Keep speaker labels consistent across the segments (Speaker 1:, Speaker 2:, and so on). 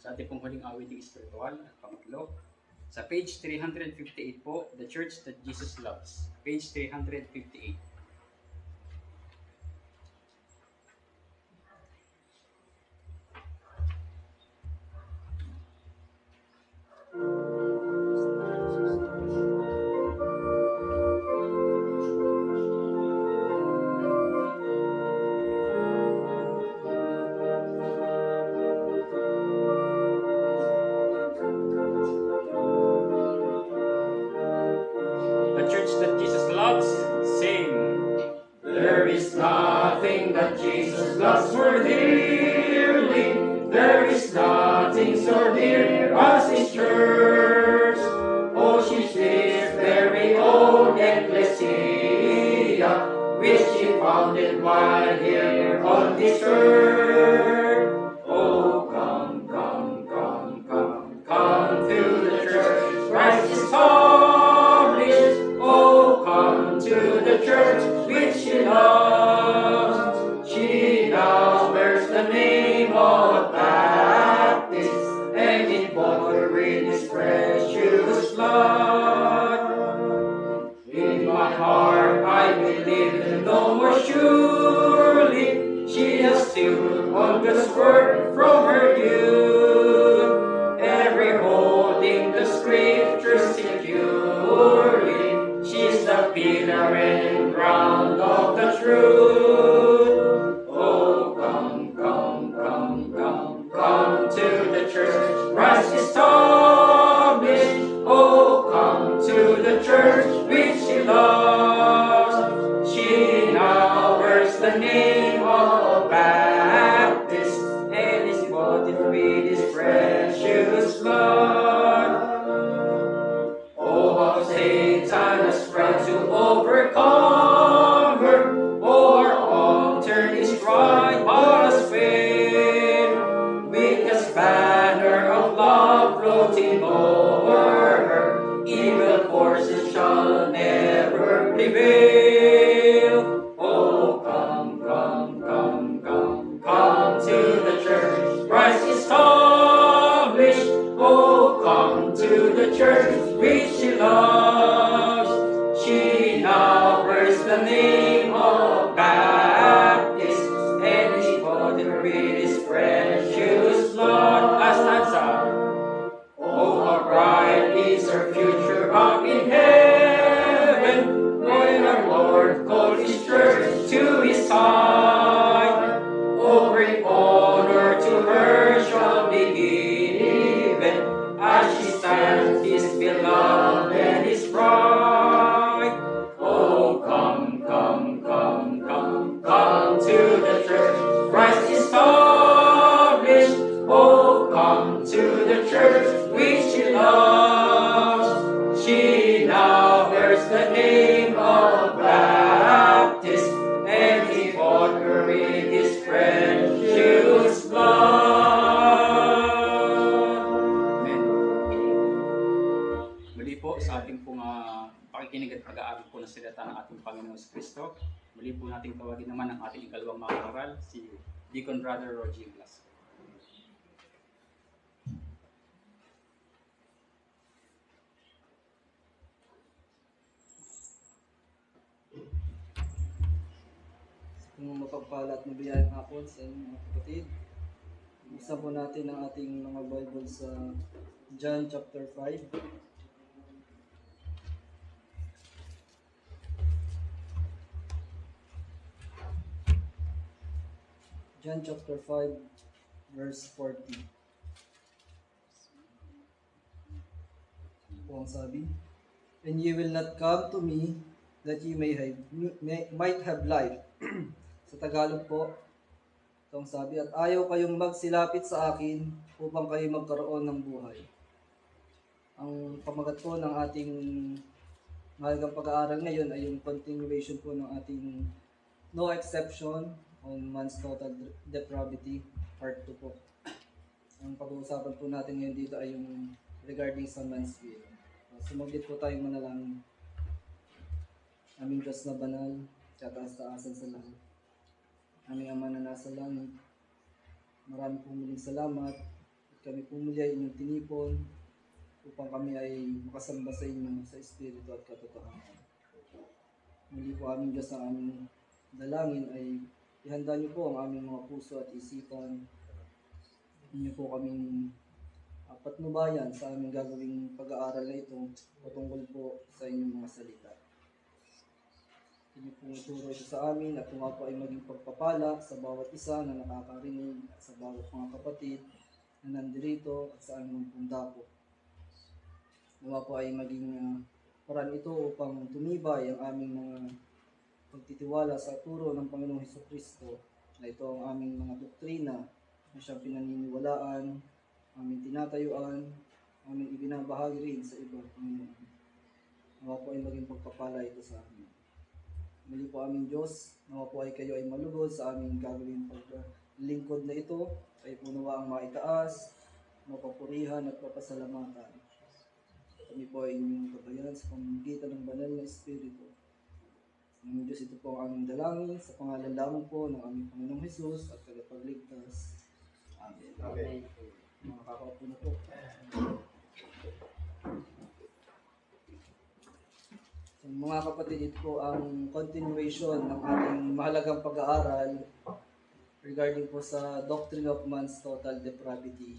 Speaker 1: sa ating pong huling awiting spiritual at pangatlo. Sa page 358 po, The Church That Jesus Loves. Page 358. The Church That Jesus Loves, sing.
Speaker 2: There is nothing that Jesus loves more dearly. There is nothing so dear as His church. Oh, she's His very own ecclesia, which He founded while here on this earth. Oh, come, come, come, come, come to the church Christ established. Oh, come to the church which He loves. She now bears the name of Baptist, and in bought her with His precious blood. In my heart I believe and know more surely, she has still on God's word from her youth, ever holding the scriptures securely. She's the pillar and ground of the truth. Oh, come, come, come, come, come to the church Christ established. Oh, come to the church which He loves. She now wears the name of Baptist, and is bought with His precious blood. Oh, how Satan has tried to overcome her. Oh, our altar is dry as wind, with His banner of love floating over her. Evil forces shall never prevail. Oh, come, come, come, come, come to the church Christ established. Oh, come to the church which He loves. She now wears the name of Baptist, and He bought her with His precious blood. Last stanza. Oh, how bright is her future up in heaven, when our Lord called His church to His side. Oh, great honor to her shall be given, as she stands His beloved and His bride. Oh, come, come, come, come, come to the church Christ established. Oh, come to the church which He loves. She now bears the name of Baptist, and He bought her with His precious blood.
Speaker 1: Amen. Muli po sa ating pong pakikinig at pag-aaral po ng salita ng ating Panginoon sa Kristo. Muli po nating tawagin naman ang ating ikalawang makakaral, si Deacon Brother Roger Blasco.
Speaker 3: Kung mapagpala at mabiyayang hapon sa inyong mga kapatid, buksan po natin ang ating mga Bible sa John chapter 5. John chapter 5, verse 40. Po ang sabi, "And ye will not come to me that ye might have life." Sa Tagalog po, itong sabi, "At ayaw kayong magsilapit sa akin upang kayo magkaroon ng buhay." Ang pamagat po ng ating mahalagang pag-aaral ngayon ay yung continuation po ng ating No Exception on Man's Total Depravity, Part 2 po. Ang pag-uusapan po natin ngayon dito ay yung regarding sa man's will. Sumaglit po tayong manalangin. Aming Diyos na banal, kataas-taasan sa lahat. Aming Ama na nasa langit, marami pong muling salamat at kami pumuli ay inyong tinipon upang kami ay makasamba sa inyo sa Espiritu at katotohanan. Muli po aming Diyos ang aming dalangin ay ihanda niyo po ang aming mga puso at isipan. Inyo po kaming patnubayan sa aming gagawing pag-aaral na ito patungkol po sa inyong mga salita. Inyo pong ituro ito sa amin at kung po ay maging pagpapala sa bawat isa na nakakarinig at sa bawat mga kapatid na nandirito at sa aming pundako. Nawa po ay maging paraan ito upang tumibay ang aming mga pagtitiwala sa turo ng Panginoong Hesukristo na ito ang aming mga doktrina na siyang pinaniniwalaan, aming tinatayuan, aming ibinabahagi rin sa iba, Panginoon. Nawa po ay maging pagpapala ito sa amin. Muli po aming Diyos, nawa po ay kayo ay malugod sa aming gagawin paglingkod na ito, ay punawa ang maitaas, mapapurihan at papasalamatan. Kami po ay inyong kabayan sa pamamagitan ng banal na Espiritu. Aming Diyos, ito po ang aming dalangin sa pangalan lamang po ng aming Panginoong Hesus at tagapagligtas. Amen.
Speaker 2: Amen.
Speaker 3: Mga kakaupo na po. So, mga kapatid, ito po ang continuation ng ating mahalagang pag-aaral regarding po sa Doctrine of Man's Total Depravity.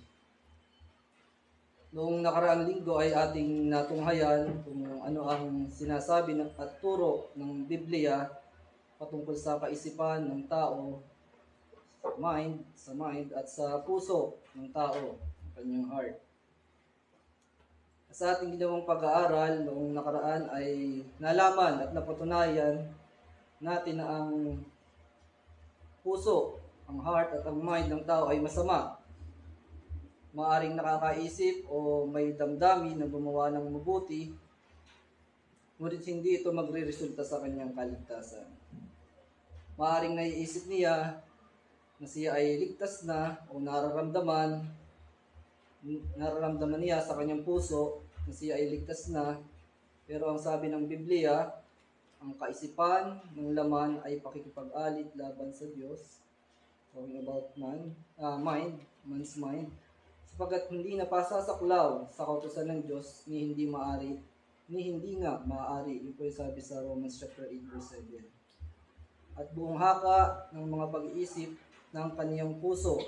Speaker 3: Noong nakaraang linggo ay ating natunghayan kung ano ang sinasabi at turo ng Biblia patungkol sa kaisipan ng tao, sa mind at sa puso ng tao, ang kanyang heart. Sa ating ginawang pag-aaral noong nakaraan ay nalaman at napatunayan natin na ang puso, ang heart at ang mind ng tao ay masama. Maaring nakakaisip o may damdamin na gumawa ng mabuti, ngunit hindi ito magre-resulta sa kanyang kaligtasan. Maaring naiisip niya na siya ay ligtas na o nararamdaman niya sa kanyang puso na siya ay ligtas na, pero ang sabi ng Biblia, ang kaisipan ng laman ay pakikipag-alit laban sa Diyos. Talking about man's mind, sapagkat hindi napasasaklaw sa kautusan ng Diyos ni hindi nga maaari. Yun po yung sabi sa Romans chapter 8 verse 7. At buong haka ng mga pag-iisip ng kaniyang puso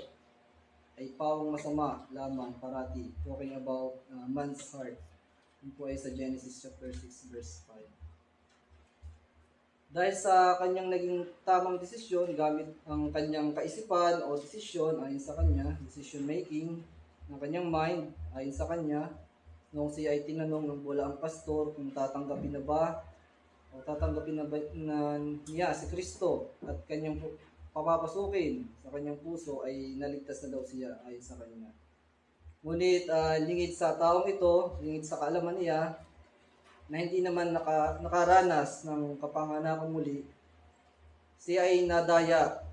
Speaker 3: ay pawang masama lamang parati. Talking about man's heart. Yun po ay sa Genesis chapter 6 verse 5. Dahil sa kanyang naging tamang desisyon gamit ang kanyang kaisipan o desisyon ayon sa kanya, decision making, ng kanyang mind, ayon sa kanya, noong siya ay tinanong ng bulaang pastor kung tatanggapin na ba niya si Kristo at kanyang papapasukin sa kanyang puso, ay naligtas na daw siya ayon sa kanya. Ngunit lingid sa taong ito, lingid sa kaalaman niya, na hindi naman nakaranas ng kapanganakang muli, siya ay nadaya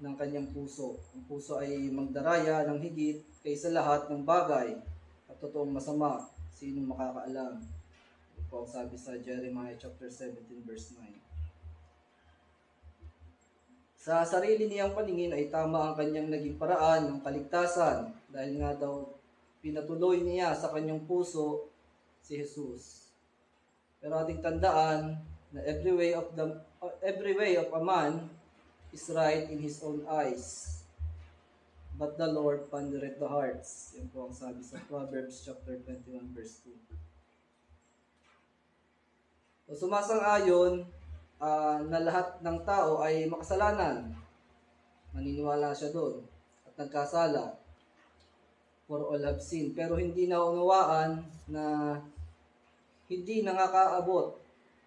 Speaker 3: ng kanyang puso. Ang puso ay magdaraya ng higit kaysa lahat ng bagay at totoong masama. Sino makakaalam? Ito ang sabi sa Jeremiah chapter 17 verse 9. Sa sarili niyang paningin ay tama ang kanyang naging paraan ng kaligtasan dahil nga daw pinatuloy niya sa kanyang puso si Jesus. Pero ating tandaan na every way of a man is right in his own eyes, but the Lord pondereth the hearts. Yan po ang sabi sa Proverbs chapter 21 verse 2. So, sumasang-ayon na lahat ng tao ay makasalanan. Maniniwala siya doon at nagkasala. For all have sinned. Pero hindi naunawaan na hindi nakakaabot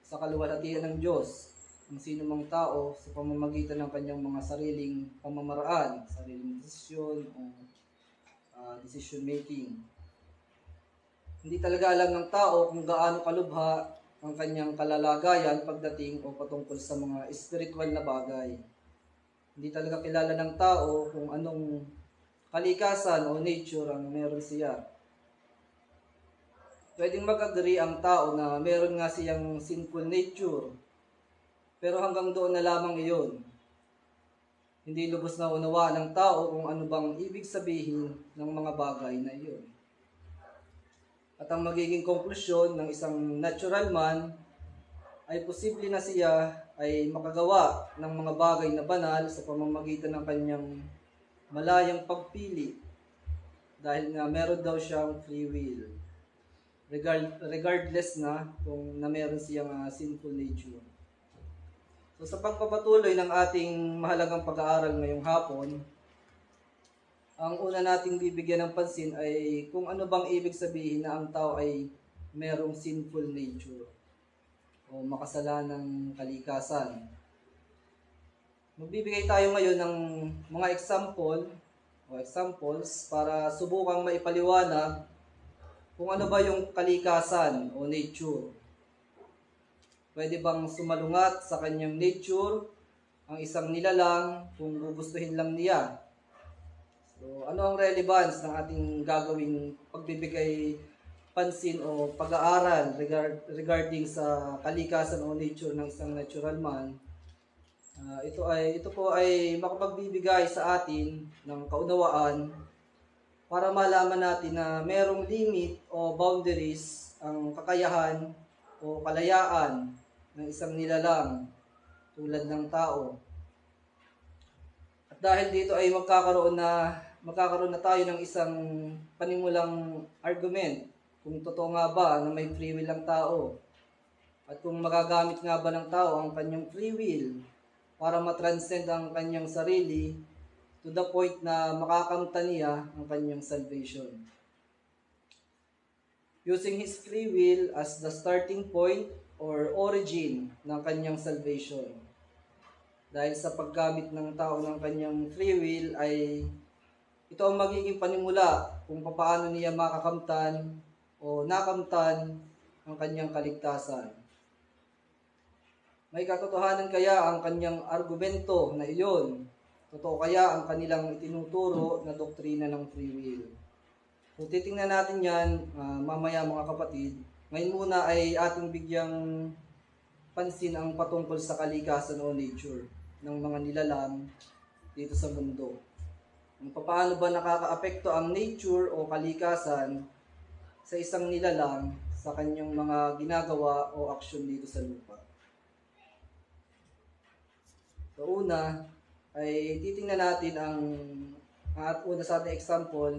Speaker 3: sa kaluwalhatian ng Diyos ang sino mang tao sa pamamagitan ng kanyang mga sariling pamamaraan, sariling desisyon o decision making. Hindi talaga alam ng tao kung gaano kalubha ang kanyang kalalagayan pagdating o patungkol sa mga spiritual na bagay. Hindi talaga kilala ng tao kung anong kalikasan o nature ang meron siya. Pwedeng mag-agree ang tao na meron nga siyang sinful nature, pero hanggang doon na lamang iyon. hindi lubos na unawa ng tao kung ano bang ibig sabihin ng mga bagay na iyon. At ang magiging konklusyon ng isang natural man ay posible na siya ay makagawa ng mga bagay na banal sa pamamagitan ng kanyang malayang pagpili dahil nga meron daw siyang free will. Regardless na kung na meron siyang sinful nature. So sa pagpapatuloy ng ating mahalagang pag-aaral ngayong hapon, ang una nating bibigyan ng pansin ay kung ano bang ibig sabihin na ang tao ay merong sinful nature o makasalanang kalikasan. Magbibigay tayo ngayon ng mga examples para subukang maipaliwanag kung ano ba yung kalikasan o nature. Pwede bang sumalungat sa kanyang nature ang isang nilalang kung gugustuhin lang niya? So, ano ang relevance ng ating gagawing pagbibigay pansin o pag-aaral regarding sa kalikasan o nature ng isang natural man? Ito po ay makapagbibigay sa atin ng kaunawaan para malaman natin na merong limit o boundaries ang kakayahan o kalayaan ng isang nilalang tulad ng tao. At dahil dito ay magkakaroon na tayo ng isang panimulang argument kung totoo nga ba na may free will ang tao at kung magagamit nga ba ng tao ang kanyang free will para matranscend ang kanyang sarili to the point na makakamta niya ang kanyang salvation. Using his free will as the starting point or origin ng kanyang salvation. Dahil sa paggamit ng tao ng kanyang free will ay ito ang magiging panimula kung paano niya makakamtan o nakamtan ang kanyang kaligtasan. May katotohanan kaya ang kanyang argumento na iyon? Totoo kaya ang kanilang itinuturo na doktrina ng free will? So titingnan natin yan mamaya mga kapatid. Ngayon muna ay ating bigyang pansin ang patungkol sa kalikasan o nature ng mga nilalang dito sa mundo. Kung paano ba nakakaapekto ang nature o kalikasan sa isang nilalang sa kanyang mga ginagawa o aksyon dito sa lupa. So una ay titingnan natin at una sa ating example,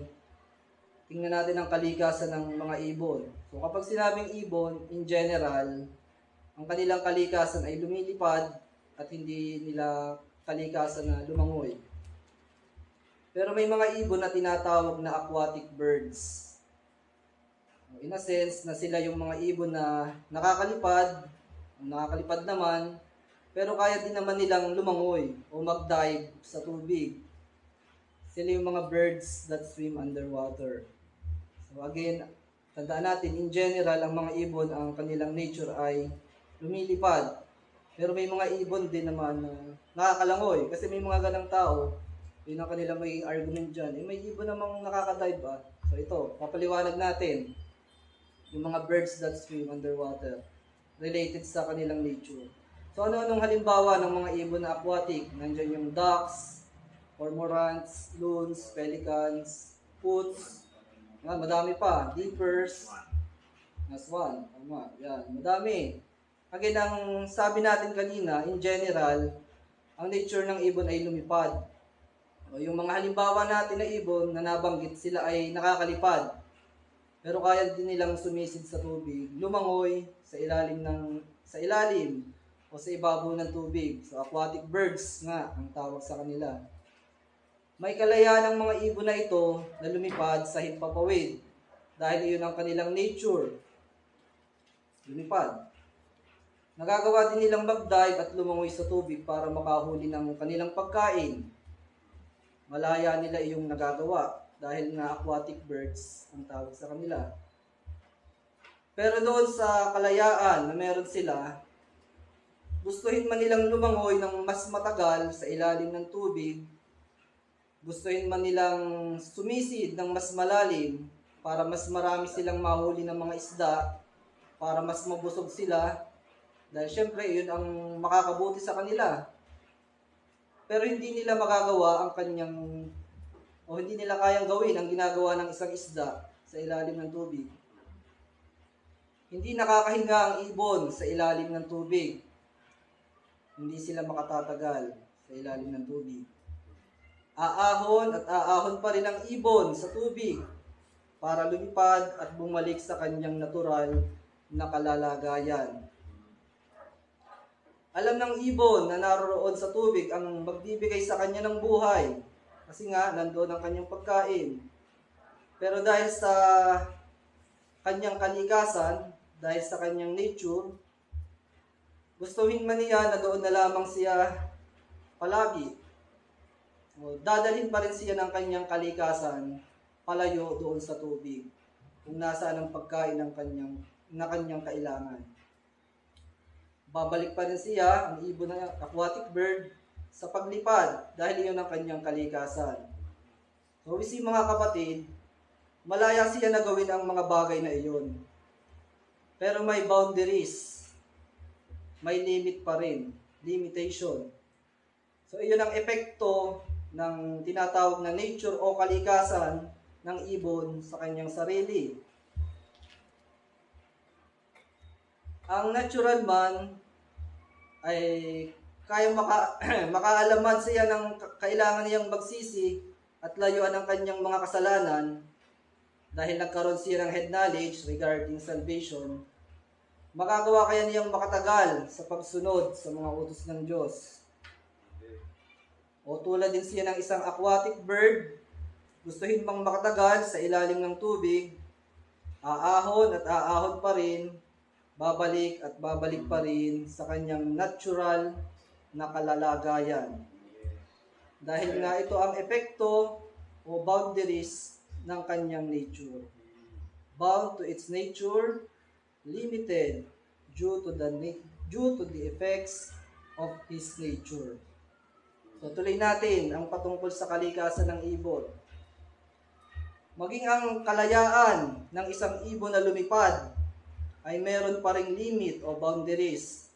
Speaker 3: tingnan natin ang kalikasan ng mga ibon. So kapag sinabing ibon, in general, ang kanilang kalikasan ay lumilipad at hindi nila kalikasan na lumangoy. Pero may mga ibon na tinatawag na aquatic birds. In a sense na sila yung mga ibon na nakakalipad naman, pero kaya din naman nilang lumangoy o mag-dive sa tubig. Sila yung mga birds that swim underwater. So again, tandaan natin, in general, ang mga ibon, ang kanilang nature ay lumilipad. Pero may mga ibon din naman na nakakalangoy. Kasi may mga ganang tao, yun ang kanilang magiging argument dyan. May ibon namang nakakadive ba? So ito, papaliwanag natin yung mga birds that swim underwater related sa kanilang nature. So ano-anong halimbawa ng mga ibon na aquatic? Nandiyan yung ducks, cormorants, loons, pelicans, puts, madami pa, dippers, swan, yan, madami. Again, ang sabi natin kanina, in general, ang nature ng ibon ay lumipad. Yung mga halimbawa natin na ibon na nabanggit, sila ay nakakalipad. Pero kaya din nilang sumisid sa tubig, lumangoy sa ilalim o sa ibabaw ng tubig. So aquatic birds nga ang tawag sa kanila. May kalayaan ng mga ibon na ito na lumipad sa himpapawid dahil iyon ang kanilang nature. Lumipad. Nagagawa din nilang mag-dive at lumangoy sa tubig para makahuli ng kanilang pagkain. Malaya nila iyong nagagawa dahil nga aquatic birds ang tawag sa kanila. Pero doon sa kalayaan na meron sila, gustuhin man nilang lumangoy ng mas matagal sa ilalim ng tubig, gustuhin man nilang sumisid ng mas malalim para mas marami silang mahuli ng mga isda, para mas mabusog sila, dahil syempre yun ang makakabuti sa kanila. pero hindi nila magagawa ang hindi nila kayang gawin ang ginagawa ng isang isda sa ilalim ng tubig. Hindi nakakahinga ang ibon sa ilalim ng tubig. Hindi sila makatatagal sa ilalim ng tubig. Aahon at aahon pa rin ang ibon sa tubig para lumipad at bumalik sa kanyang natural na kalalagayan. Alam ng ibon na naroon sa tubig ang magbibigay sa kanya ng buhay kasi nga nandoon ang kanyang pagkain. Pero dahil sa kanyang kalikasan, dahil sa kanyang nature, gustuhin man niya na doon na lamang siya palagi. Dadalhin pa rin siya ng kanyang kalikasan palayo doon sa tubig kung nasaan ang pagkain ng kanyang kailangan. Babalik pa rin siya, ang ibon na aquatic bird, sa paglipad dahil iyon ang kanyang kalikasan. So we see mga kapatid, malaya siya na gawin ang mga bagay na iyon. Pero may boundaries, may limit pa rin, limitation. So iyon ang epekto ng tinatawag na nature o kalikasan ng ibon sa kanyang sarili. Ang natural man ay kaya makaalaman siya ng kailangan niyang magsisi at layuan ang kanyang mga kasalanan dahil nagkaroon siya ng head knowledge regarding salvation. Makagawa kaya niyang makatagal sa pagsunod sa mga utos ng Diyos. O tulad din siya ng isang aquatic bird, gustuhin mang makatagal sa ilalim ng tubig, aahon at aahon pa rin, babalik at babalik pa rin sa kanyang natural na kalalagayan. Dahil nga ito ang epekto o boundaries ng kanyang nature. Bound to its nature, limited due to the effects of his nature. So tuloy natin ang patungkol sa kalikasan ng ibon. Maging ang kalayaan ng isang ibon na lumipad ay meron pa ring limit o boundaries.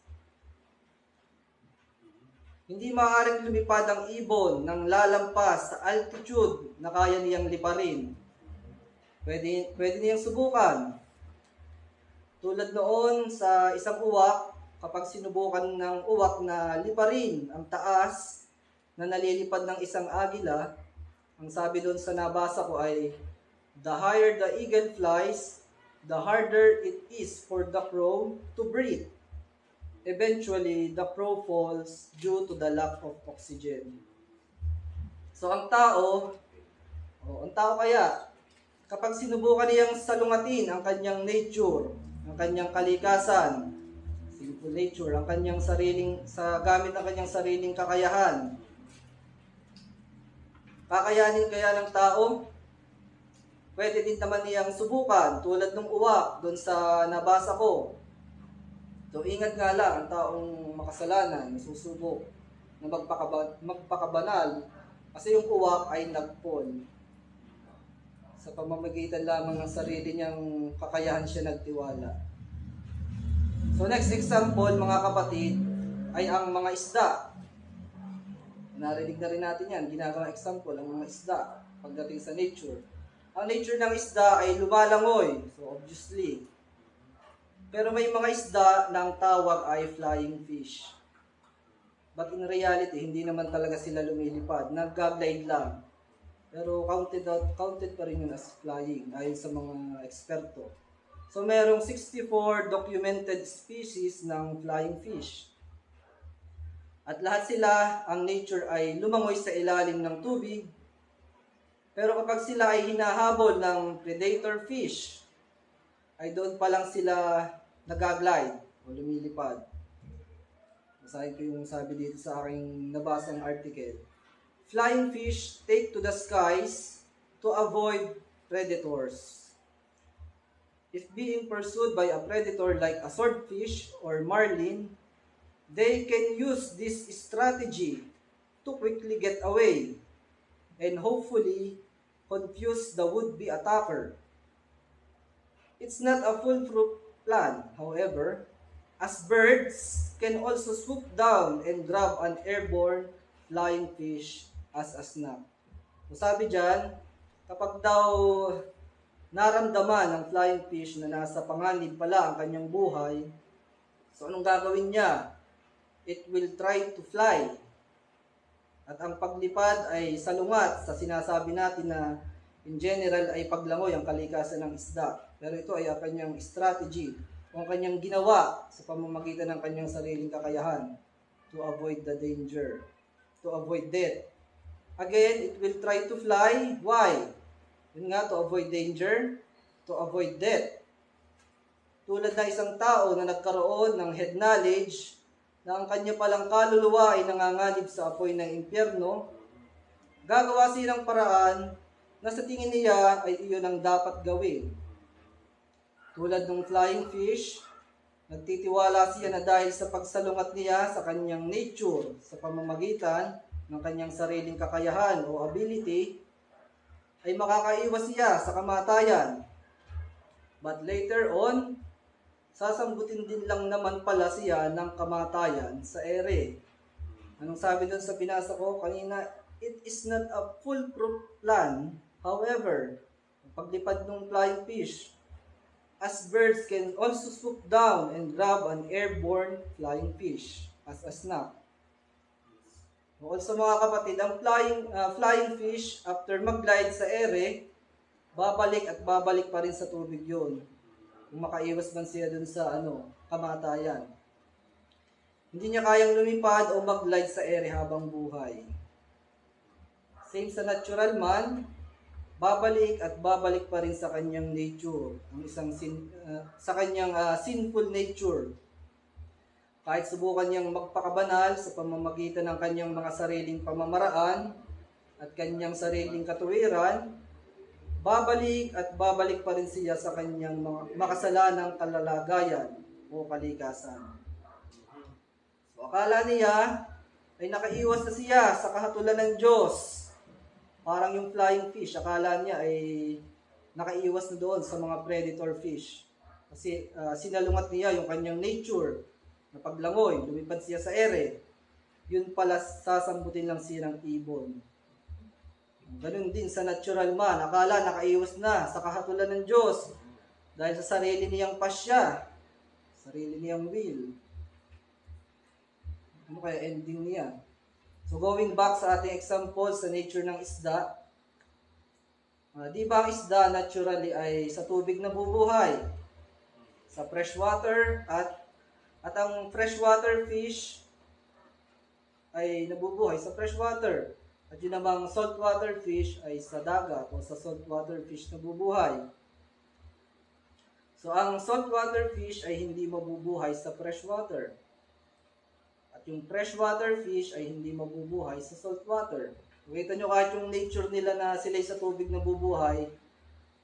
Speaker 3: Hindi maaaring lumipad ang ibon ng lalampas sa altitude na kaya niyang liparin. Pwede niyang subukan. Tulad noon sa isang uwak, kapag sinubukan ng uwak na liparin ang taas na nalilipad ng isang agila, ang sabi doon sa nabasa ko ay, the higher the eagle flies, the harder it is for the crow to breathe. Eventually, the crow falls due to the lack of oxygen. So, ang tao kaya, kapag sinubukan niyang salungatin ang kanyang nature, ang kanyang kalikasan, simple nature, ang kanyang gamit ng kanyang sariling kakayahan, kakayanin kaya ng tao? Pwede din naman niyang subukan, tulad ng uwak, doon sa nabasa ko. So, ingat nga lang ang taong makasalanan, susubok na magpakabanal kasi yung uwak ay nagpon. Sa pamamagitan lamang ng sarili niyang kakayahan siya nagtiwala. So, next example, mga kapatid, ay ang mga isda. Narinig na rin natin yan, ginagawang example, ang mga isda pagdating sa nature. Ang nature ng isda ay lumalangoy, so obviously. Pero may mga isda na ang tawag ay flying fish. But in reality, hindi naman talaga sila lumilipad. Nag-glide lang. Pero counted pa rin yun as flying, ayon sa mga eksperto. So merong 64 documented species ng flying fish. At lahat sila, ang nature ay lumangoy sa ilalim ng tubig. Pero kapag sila ay hinahabol ng predator fish, ay doon pa lang sila nag-glide o lumilipad. Basahin ko yung sabi dito sa aking nabasang article. Flying fish take to the skies to avoid predators. If being pursued by a predator like a swordfish or marlin, they can use this strategy to quickly get away and hopefully confuse the would-be attacker. It's not a foolproof plan, however, as birds can also swoop down and grab an airborne flying fish as a snack. So sabi dyan, kapag daw naramdaman ng flying fish na nasa panganib pala ang kanyang buhay, so anong gagawin niya? It will try to fly. At ang paglipad ay salungat sa sinasabi natin na in general ay paglangoy ang kalikasan ng isda. Pero ito ay ang kanyang strategy o ang kanyang ginawa sa pamamagitan ng kanyang sariling kakayahan to avoid the danger, to avoid death. Again, it will try to fly. Why? Yun nga, to avoid danger, to avoid death. Tulad na isang tao na nagkaroon ng head knowledge na ang kanya palang kaluluwa ay nanganganib sa apoy ng impyerno, gagawa siya ng paraan na sa tingin niya ay iyon ang dapat gawin. Tulad ng flying fish, nagtitiwala siya na dahil sa pagsalungat niya sa kanyang nature, sa pamamagitan ng kanyang sariling kakayahan o ability, ay makakaiwas siya sa kamatayan. But later on, sasambutin din lang naman pala siya ng kamatayan sa ere. Anong sabi doon sa binasa ko kanina? It is not a foolproof plan. However, paglipad ng flying fish, as birds can also swoop down and grab an airborne flying fish as a snack. Also mga kapatid, ang flying fish after mag-glide sa ere, babalik at babalik pa rin sa tubig yun. Kung makaiwas man siya dun sa kamatayan. Hindi niya kayang lumipad o mag-glide sa ere habang buhay. Same sa natural man, babalik at babalik pa rin sa kanyang nature, sa kanyang sinful nature. Kahit subukan niyang magpakabanal sa pamamagitan ng kanyang mga sariling pamamaraan at kanyang sariling katuwiran, babalik at babalik pa rin siya sa kanyang mga makasalanang kalalagayan o kalikasan. So, akala niya ay nakaiwas na siya sa kahatulan ng Diyos. Parang yung flying fish, akala niya ay nakaiwas na doon sa mga predator fish. Kasi sinalungat niya yung kanyang nature na paglangoy, lumipad siya sa ere. Yun pala sasambutin lang siya ng ibon. Ganun din sa natural man, akala nakaiwas na sa kahatulan ng Diyos dahil sa sarili niyang pasya, sarili niyang will. Ano kaya ending niya? So going back sa ating example sa nature ng isda, di ba ang isda naturally ay sa tubig nabubuhay? Sa freshwater at ang freshwater fish ay nabubuhay sa freshwater. At yun namang saltwater fish ay sa dagat o sa saltwater fish nabubuhay. So ang saltwater fish ay hindi mabubuhay sa freshwater. At yung freshwater fish ay hindi mabubuhay sa saltwater. Kita nyo kahit yung nature nila na sila sa tubig nabubuhay,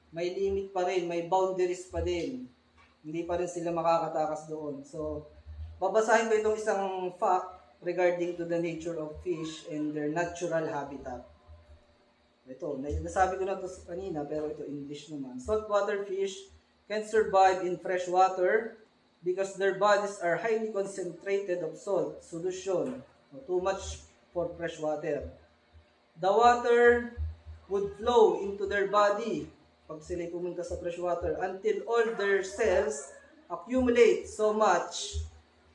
Speaker 3: may limit pa rin, may boundaries pa din. Hindi pa rin sila makakatakas doon. So, babasahin ko itong isang fact regarding to the nature of fish and their natural habitat. Ito, nasabi ko na ito kanina, pero ito English naman. Saltwater fish can survive in fresh water because their bodies are highly concentrated of salt solution, too much for fresh water. The water would flow into their body pag sila pumunta sa fresh water until all their cells accumulate so much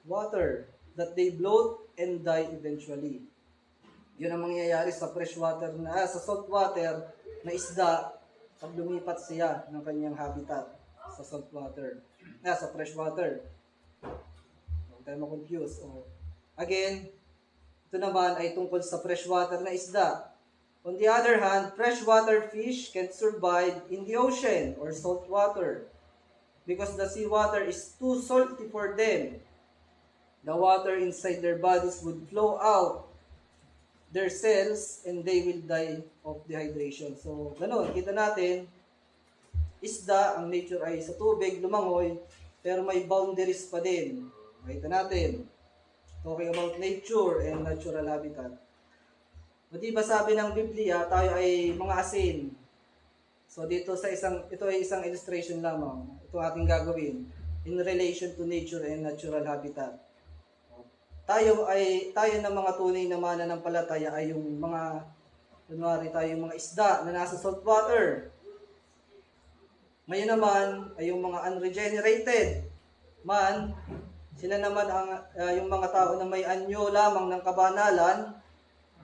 Speaker 3: water that they bloat and die eventually. Yun ang mangyayari sa freshwater sa saltwater na isda pag lumipat siya ng kanyang habitat sa saltwater, sa freshwater. Huwag tayo ma-confuse. Again, ito naman ay tungkol sa freshwater na isda. On the other hand, freshwater fish can survive in the ocean or saltwater because the seawater is too salty for them. The water inside their bodies would flow out their cells and they will die of dehydration. So, ganun, kita natin, isda, ang nature ay sa tubig, lumangoy, pero may boundaries pa din. Kita natin, talking about nature and natural habitat. O diba sabi ng Biblia, tayo ay mga asin. So dito ito ay isang illustration lamang. Ito ating gagawin in relation to nature and natural habitat. tayo ng mga tunay na mananampalataya ay yung mga, kunwari tayo yung mga isda na nasa salt water. Ngayon naman ay yung mga unregenerated man, sila naman yung mga tao na may anyo lamang ng kabanalan,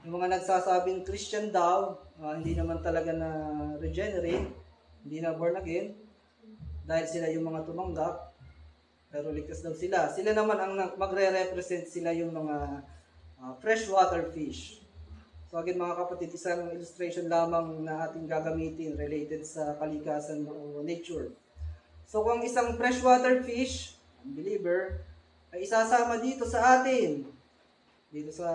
Speaker 3: yung mga nagsasabing Christian daw, hindi naman talaga na regenerate, hindi na born again, dahil sila yung mga tumanggap, pero ligtas daw sila. Sila naman ang magre-represent, sila yung mga freshwater fish. So again mga kapatid, isang illustration lamang na ating gagamitin related sa kalikasan o nature. So kung isang freshwater fish, unbeliever, ay isasama dito sa atin, dito sa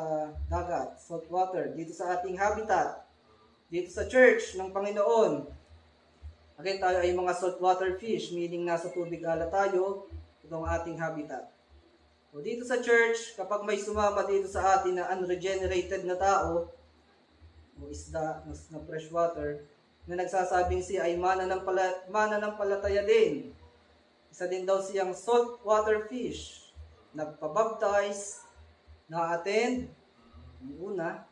Speaker 3: dagat, salt water, dito sa ating habitat, dito sa church ng Panginoon. Again, tayo ay mga saltwater fish, meaning nasa tubig ala tayo, itong ating habitat. O dito sa church, kapag may sumama dito sa atin na unregenerated na tao, o isda na freshwater, na nagsasabing siya ay mananampalataya din. Isa din daw siyang saltwater fish, nagpabaptize, na-attend, una,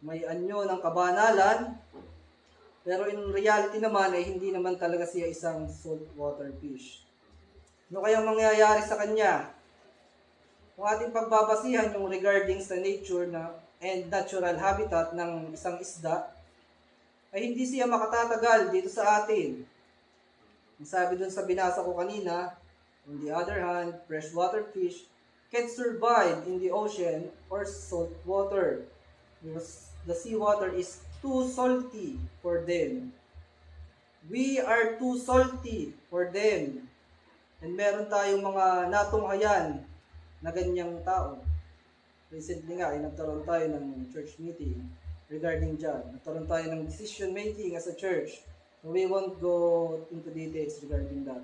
Speaker 3: may anyo ng kabanalan, pero in reality naman ay hindi naman talaga siya isang saltwater fish. Ano kayang mangyayari sa kanya? Kung ating pagbabasihan yung regarding sa nature and natural habitat ng isang isda, ay hindi siya makatatagal dito sa atin. Ang sabi dun sa binasa ko kanina, on the other hand, freshwater fish can survive in the ocean or salt water because the seawater is too salty for them. We are too salty for them. And meron tayong mga natunghayan na ganyang tao. Recently nga, nagkaroon tayo ng church meeting regarding dyan. Nagkaroon tayo ng decision making as a church. So we won't go into details regarding that.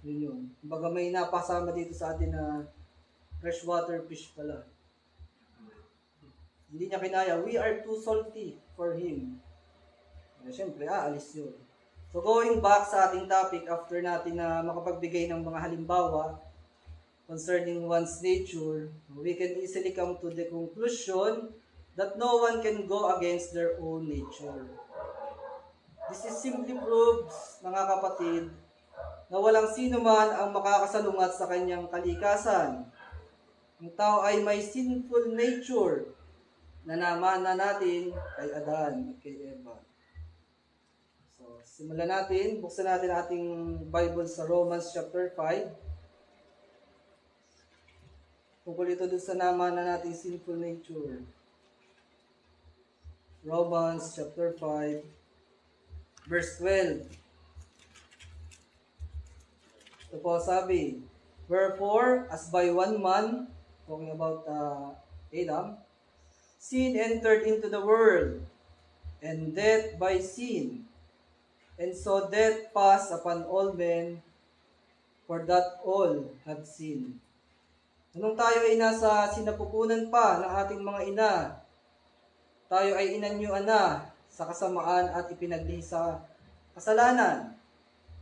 Speaker 3: Yun. Kumbaga may napasama dito sa atin na freshwater fish pala. Hindi niya kinaya. We are too salty for him. Siyempre, aalis yun. So going back sa ating topic, after natin na makapagbigay ng mga halimbawa concerning one's nature, we can easily come to the conclusion that no one can go against their own nature. This is simply proves, mga kapatid, na walang sino man ang makakasalungat sa kanyang kalikasan. Ang tao ay may sinful nature na namana natin kay Adan at kay Eva. So, simulan natin. Buksan natin ating Bible sa Romans chapter 5. Tungkol ito dun sa namana nating sinful nature. Romans chapter 5, verse 12. Ito po sabi, wherefore, as by one man, talking about Adam, sin entered into the world, and death by sin. And so death passed upon all men, for that all have sinned. Nung tayo ay nasa sinapupunan pa ng ating mga ina, tayo ay inanyuan na sa kasamaan at ipinaglihi sa kasalanan.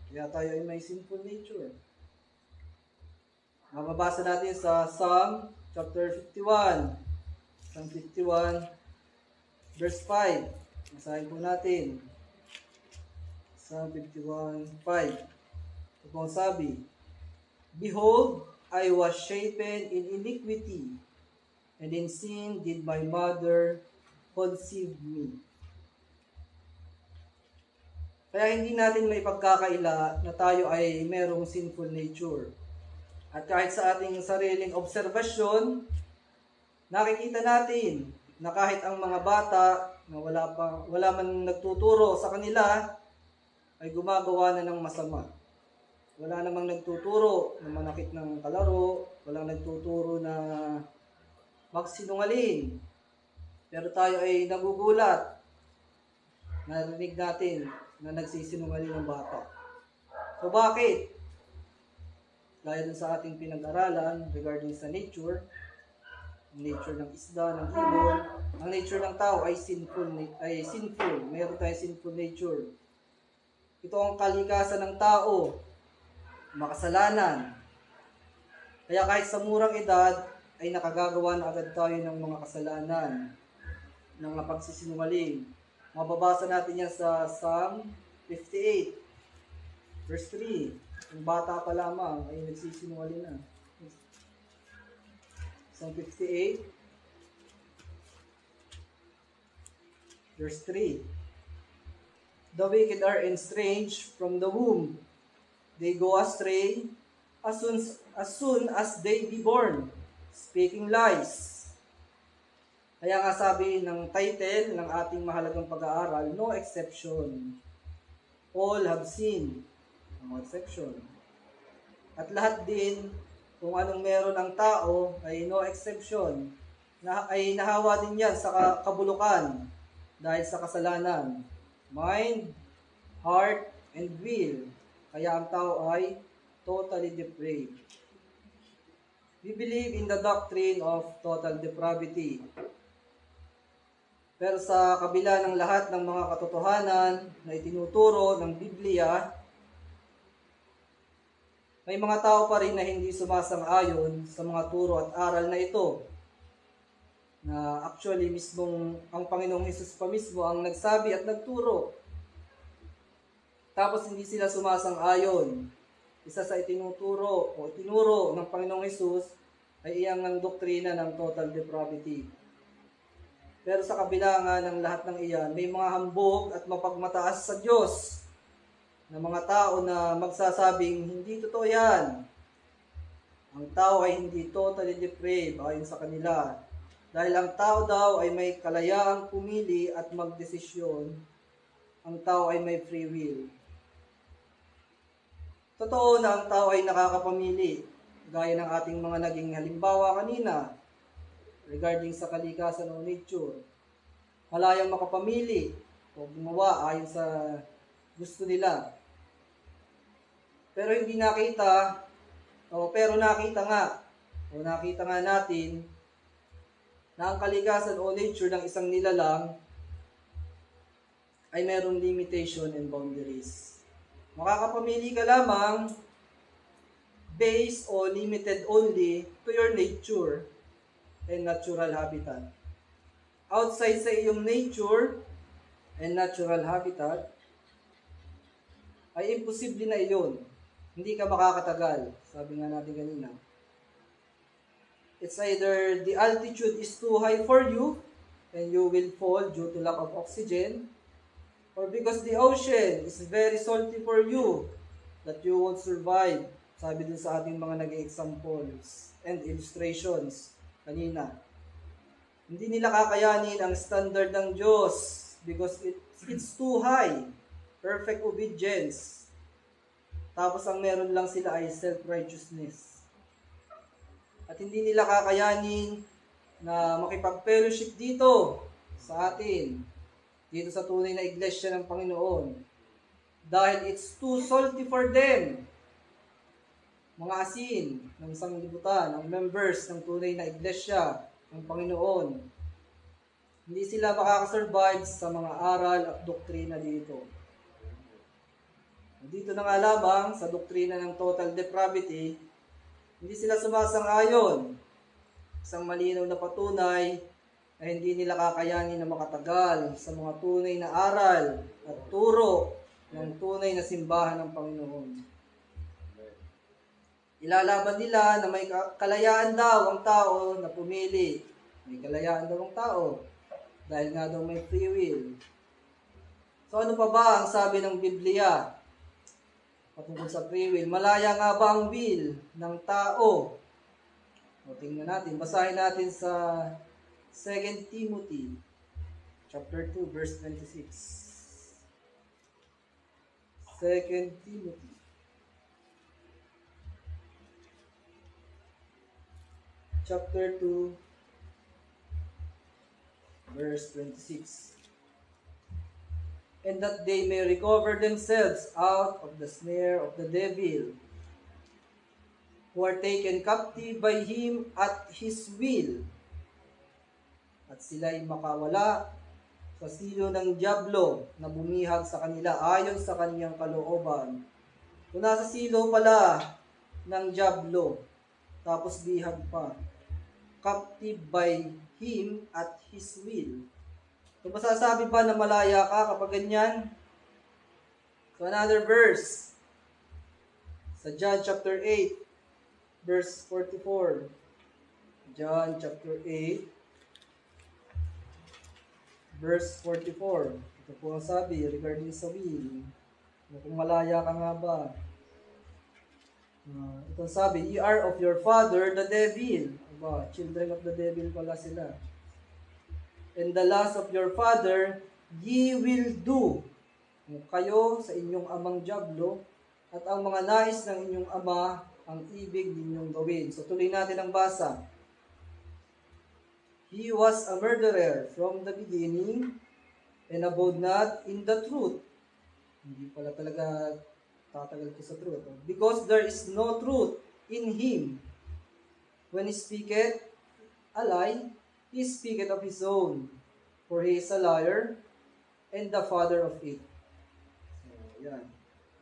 Speaker 3: Kaya tayo ay may sinful nature. Mababasa natin sa Psalm chapter 51. Psalm 51, verse 5. Masahin po natin. Psalm 51, 5. Ito po ang sabi, behold, I was shapen in iniquity, and in sin did my mother conceive me. Kaya hindi natin may pagkakaila na tayo ay merong sinful nature. At kahit sa ating sariling obserbasyon, nakikita natin na kahit ang mga bata na wala man nagtuturo sa kanila ay gumagawa na ng masama. Wala namang nagtuturo na manakit ng kalaro, walang nagtuturo na magsinungaling. Pero tayo ay nagugulat. Narinig natin na nagsisinungaling ng bata. So bakit? Gaya dun sa ating pinag-aralan regarding sa nature, ang nature ng isda, ng ibon, ang nature ng tao ay sinful. Mayroon tayong sinful nature. Ito ang kalikasan ng tao, makasalanan. Kaya kahit sa murang edad, ay nakagagawa na agad tayo ng mga kasalanan, ng mga pagsisinungaling. Mababasa natin yan sa Psalm 58, verse 3. Yung bata pa lamang ay nagsisinungaling na. Psalm 58, verse 3. The wicked are estranged from the womb. They go astray as soon as they be born, speaking lies. Kaya nga sabi ng title ng ating mahalagang pag-aaral, no exception. All have sinned. No exception. At lahat din, kung anong meron ang tao, ay no exception. Ay nahawa din yan sa kabulukan dahil sa kasalanan. Mind, heart, and will. Kaya ang tao ay totally depraved. We believe in the doctrine of total depravity. Pero sa kabila ng lahat ng mga katotohanan na itinuturo ng Biblia, may mga tao pa rin na hindi sumasang-ayon sa mga turo at aral na ito. Na actually mismong ang Panginoong Hesus pa mismo ang nagsabi at nagturo. Tapos hindi sila sumasang-ayon. Isa sa itinuro ng Panginoong Hesus ay iyang ng doktrina ng total depravity. Pero sa kabila nga ng lahat ng iyan, may mga hambog at mapagmataas sa Diyos na mga tao na magsasabing, hindi totoo yan. Ang tao ay hindi totally depraved ayon sa kanila. Dahil ang tao daw ay may kalayaang pumili at magdesisyon. Ang tao ay may free will. Totoo na ang tao ay nakakapamili, gaya ng ating mga naging halimbawa kanina, regarding sa kalikasan o nature. Malayang makapamili o gumawa ayon sa gusto nila. Pero hindi nakita, pero nakita nga natin na ang kalikasan o nature ng isang nilalang ay mayroong limitation and boundaries. Makakapamili ka lamang based o limited only to your nature and natural habitat. Outside sa iyong nature and natural habitat, ay imposible na iyon. Hindi ka makakatagal, sabi nga natin kanina. It's either the altitude is too high for you and you will fall due to lack of oxygen, or because the ocean is very salty for you that you won't survive. Sabi dun sa ating mga naging examples and illustrations kanina. Hindi nila kakayanin ang standard ng Diyos because it's too high. Perfect obedience. Tapos ang meron lang sila ay self-righteousness. At hindi nila kakayanin na makipag-fellowship dito sa atin. Dito sa tunay na iglesia ng Panginoon. Dahil it's too salty for them. Mga asin ng sanglibutan, ang members ng tunay na iglesia ng Panginoon. Hindi sila makakasurvive sa mga aral at doktrina dito. Dito na nga lamang sa doktrina ng total depravity, hindi sila sumasang-ayon. Isang malinaw na patunay na hindi nila kakayanin na makatagal sa mga tunay na aral at turo ng tunay na simbahan ng Panginoon. Ilalaban nila na may kalayaan daw ang tao na pumili. May kalayaan daw ang tao dahil nga daw may free will. So ano pa ba ang sabi ng Biblia patungkol sa free will? Malaya nga ba ang will ng tao? O tingnan natin, basahin natin sa 2 Timothy chapter 2 verse 26. 2 Timothy chapter 2 verse 26. And that they may recover themselves out of the snare of the devil, who are taken captive by him at his will, at sila'y makawala sa silo ng dyablo na bumihag sa kanila ayon sa kaniyang kalooban. Kung nasa silo pala ng dyablo, Tapos bihag pa. Captive by him at his will. So masasabi ba na malaya ka kapag ganyan? So another verse. Sa John chapter 8, verse 44. John chapter 8, verse 44. Ito po ang sabi regarding sa will. Kung malaya ka nga ba? Ito ang sabi, ye are of your father, the devil. Aba, children of the devil pala sila. And the lust of your father, ye will do. Kayo sa inyong amang Diablo, at ang mga nais ng inyong ama, ang ibig ninyong gawin. So tuloy natin ang basa. He was a murderer from the beginning, and abode not in the truth. Hindi pala talaga tatagal ko sa truth. Because there is no truth in him. When he speaketh a lie, he speaketh of his own. For he is a liar, and the father of it. So, yan.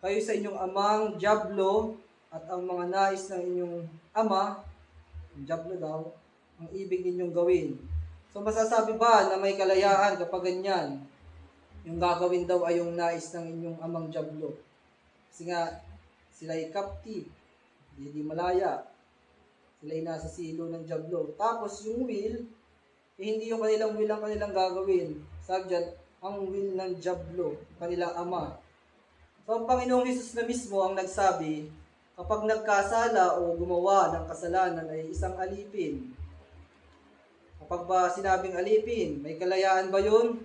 Speaker 3: Kayo sa inyong amang Diablo, at ang mga nais ng inyong ama, ang Diablo daw, ang ibig ninyong gawin. So masasabi ba na may kalayaan kapag ganyan? Yung gagawin daw ay yung nais ng inyong amang Diablo. Kasi nga, sila ay captive, hindi malaya. Sila ay nasa silo ng Diablo. Tapos yung will, hindi yung kanilang will ang kanilang gagawin. Sabi dyan, ang will ng Diablo, kanilang ama. So ang Panginoong Hesus na mismo ang nagsabi, kapag nagkasala o gumawa ng kasalanan ay isang alipin. Kapag ba sinabing alipin, may kalayaan ba yun?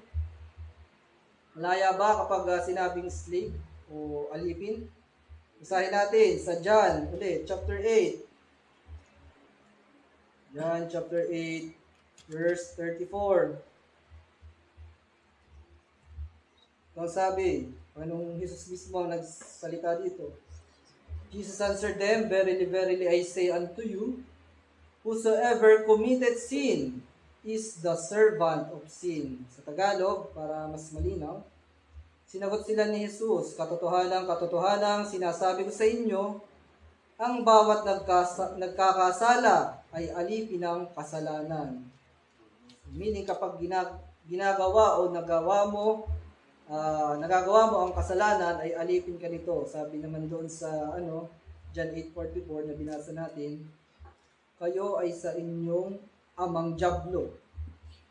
Speaker 3: Malaya ba kapag sinabing slave o alipin? Isahin natin sa John, ulit, chapter 8. John chapter 8, verse 34. Ang sabi, anong Jesus mismo ang nagsalita dito? Jesus answered them, verily, verily, I say unto you, whosoever committed sin is the servant of sin. Sa Tagalog, para mas malinaw, sinagot sila ni Jesus, katotohanan, katotohanan, sinasabi ko sa inyo, ang bawat nagkakasala ay alipin ng kasalanan. Meaning kapag ginagawa o nagagawa mo ang kasalanan ay alipin ka nito. Sabi naman doon sa John 8:44 na binasa natin, kayo ay sa inyong amang Diablo,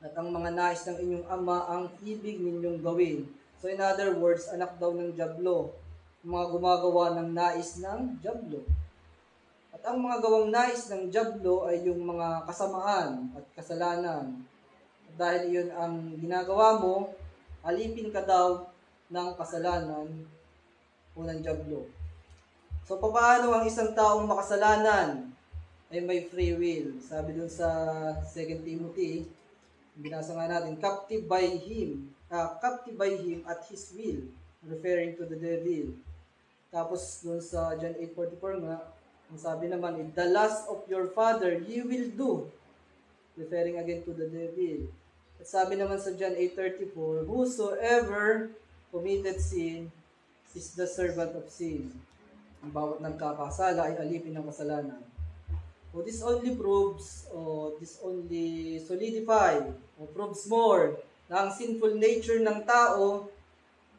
Speaker 3: at ang mga nais ng inyong ama ang ibig ninyong gawin. So in other words, anak daw ng Diablo, mga gumagawa ng nais ng Diablo. At ang mga gawang nais ng Diablo ay yung mga kasamaan at kasalanan. At dahil iyon ang ginagawa mo, alipin ka daw ng kasalanan o ng Diablo. So, paano ang isang taong makasalanan ay may free will? Sabi dun sa 2 Timothy, binasa nga natin, captive by him at his will, referring to the devil. Tapos dun sa John 8:44 nga, ang sabi naman, the lust of your father ye will do, referring again to the devil. At sabi naman sa John 8:34, whosoever committed sin is the servant of sin. Ang bawat nagkakasala ay alipin ng kasalanan. So this only proves, or this only solidify, or proves more, na ang sinful nature ng tao